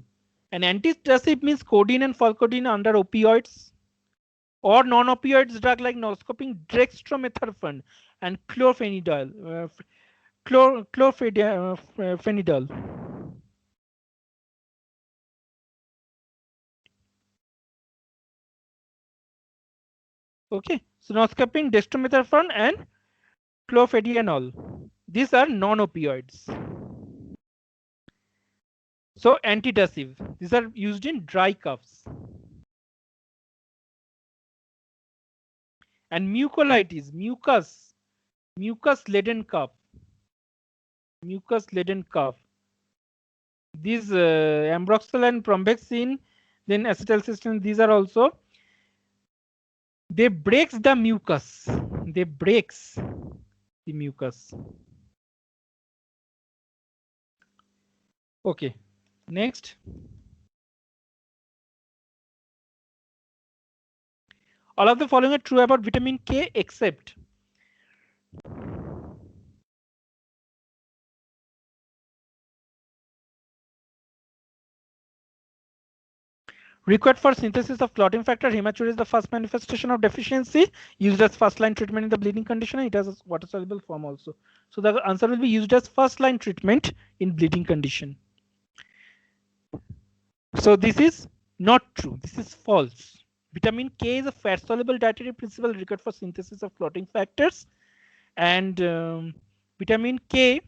And antitussive means codeine and falcodine under opioids, or non-opioids drug like noscapine, dextromethorphan, and chlorphenidol. Chlorphenidol. Okay, so noscapine, dextromethorphan, and chlorphenidol. These are non-opioids. So antitussive. These are used in dry coughs. And mucolitis, mucus-laden cough. Mucus-laden cough. These ambroxol and bromhexin, then acetylcysteine, these are also, they breaks the mucus. They breaks the mucus. Okay, next. All of the following are true about vitamin K except required for synthesis of clotting factor. Hematuria is the first manifestation of deficiency, used as first line treatment in the bleeding condition. It has a water soluble form also. So the answer will be used as first line treatment in bleeding condition. So this is not true. This is false. Vitamin K is a fat soluble dietary principle required for synthesis of clotting factors, and vitamin K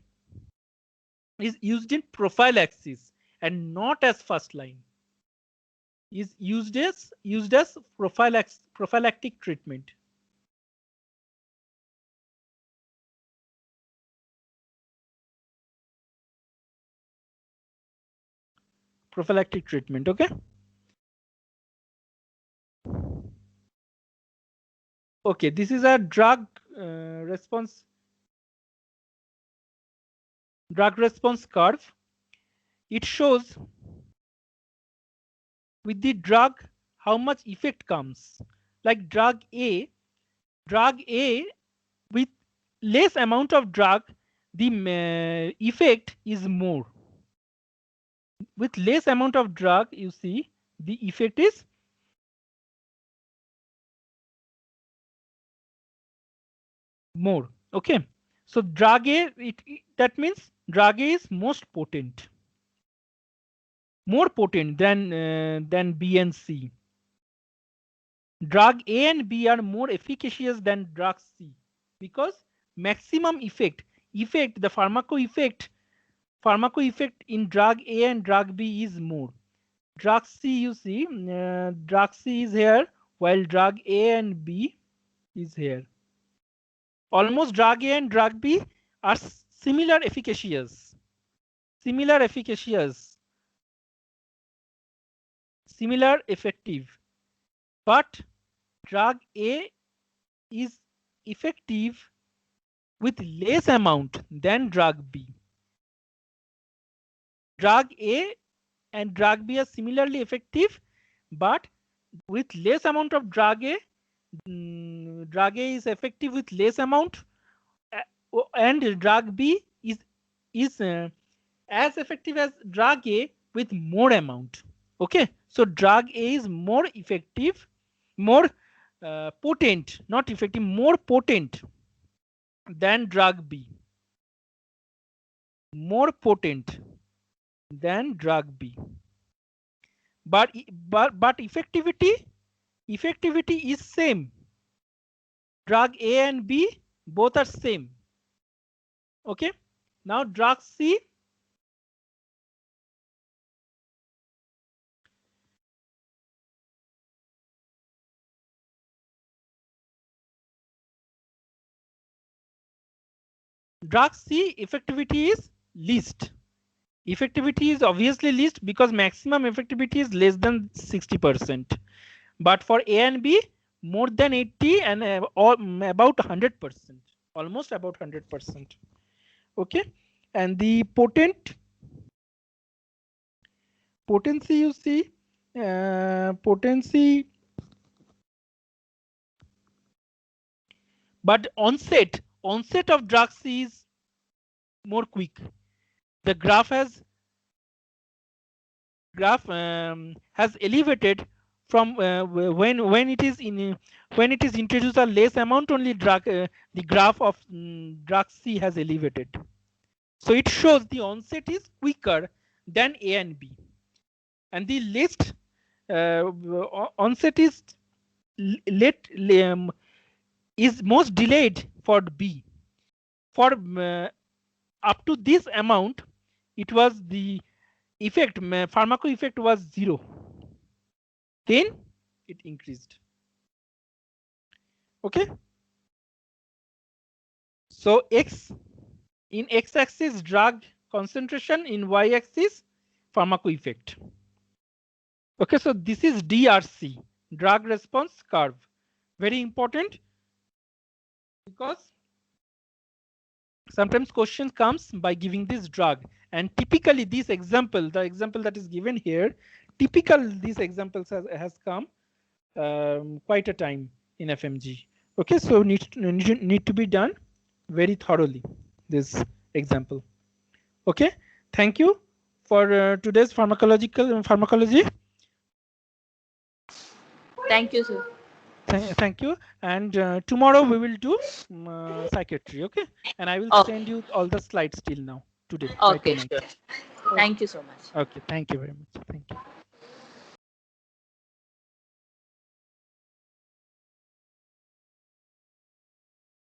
is used in prophylaxis and not as first line. Is used as prophylactic treatment. Prophylactic treatment. Okay. Okay, this is a drug response. drug response curve. It shows with the drug how much effect comes. Like drug A with less amount of drug, the effect is more. With less amount of drug, you see the effect is more. Okay, so drug A, that means drug A is most potent, more potent than B and C. Drug A and B are more efficacious than drug C because maximum effect, the pharmaco effect in drug A and drug B is more. Drug C, you see, drug C is here while drug A and B is here. Almost drug A and drug B are similar efficacious, similar effective, but drug A is effective with less amount than drug B. Drug A and drug B are similarly effective, but with less amount of drug A, drug A is effective with less amount, and drug B is as effective as drug A with more amount. Okay, so drug A is more effective, more potent, not effective, more potent than drug B. More potent than drug B. But effectivity is same. Drug A and B both are same. Okay. Now drug C. Drug C effectivity is least. Effectivity is obviously least because maximum effectivity is less than 60%. But for A and B, more than 80 and about 100%, almost about 100%. Okay, and the potency, you see, potency, but onset of drug C is more quick. The graph has elevated from when it is introduced a less amount only drug, the graph of drug C has elevated. So it shows the onset is quicker than A and B, and the least onset is is most delayed for B. For up to this amount, it was the effect, pharmaco effect was 0. Then it increased. Okay. So in x-axis drug concentration, in y-axis pharmaco effect. Okay, so this is DRC, drug response curve. Very important because sometimes question comes by giving this drug, and typically this example, the example that is given here, typical these examples has come quite a time in FMG. Okay, so need to be done very thoroughly, this example. Okay, thank you for today's pharmacology. Thank you, sir. Thank you, and tomorrow we will do psychiatry. Okay, and I will send you all the slides till now today. Okay, sure. Okay. Thank you so much. Okay, thank you very much. Thank you.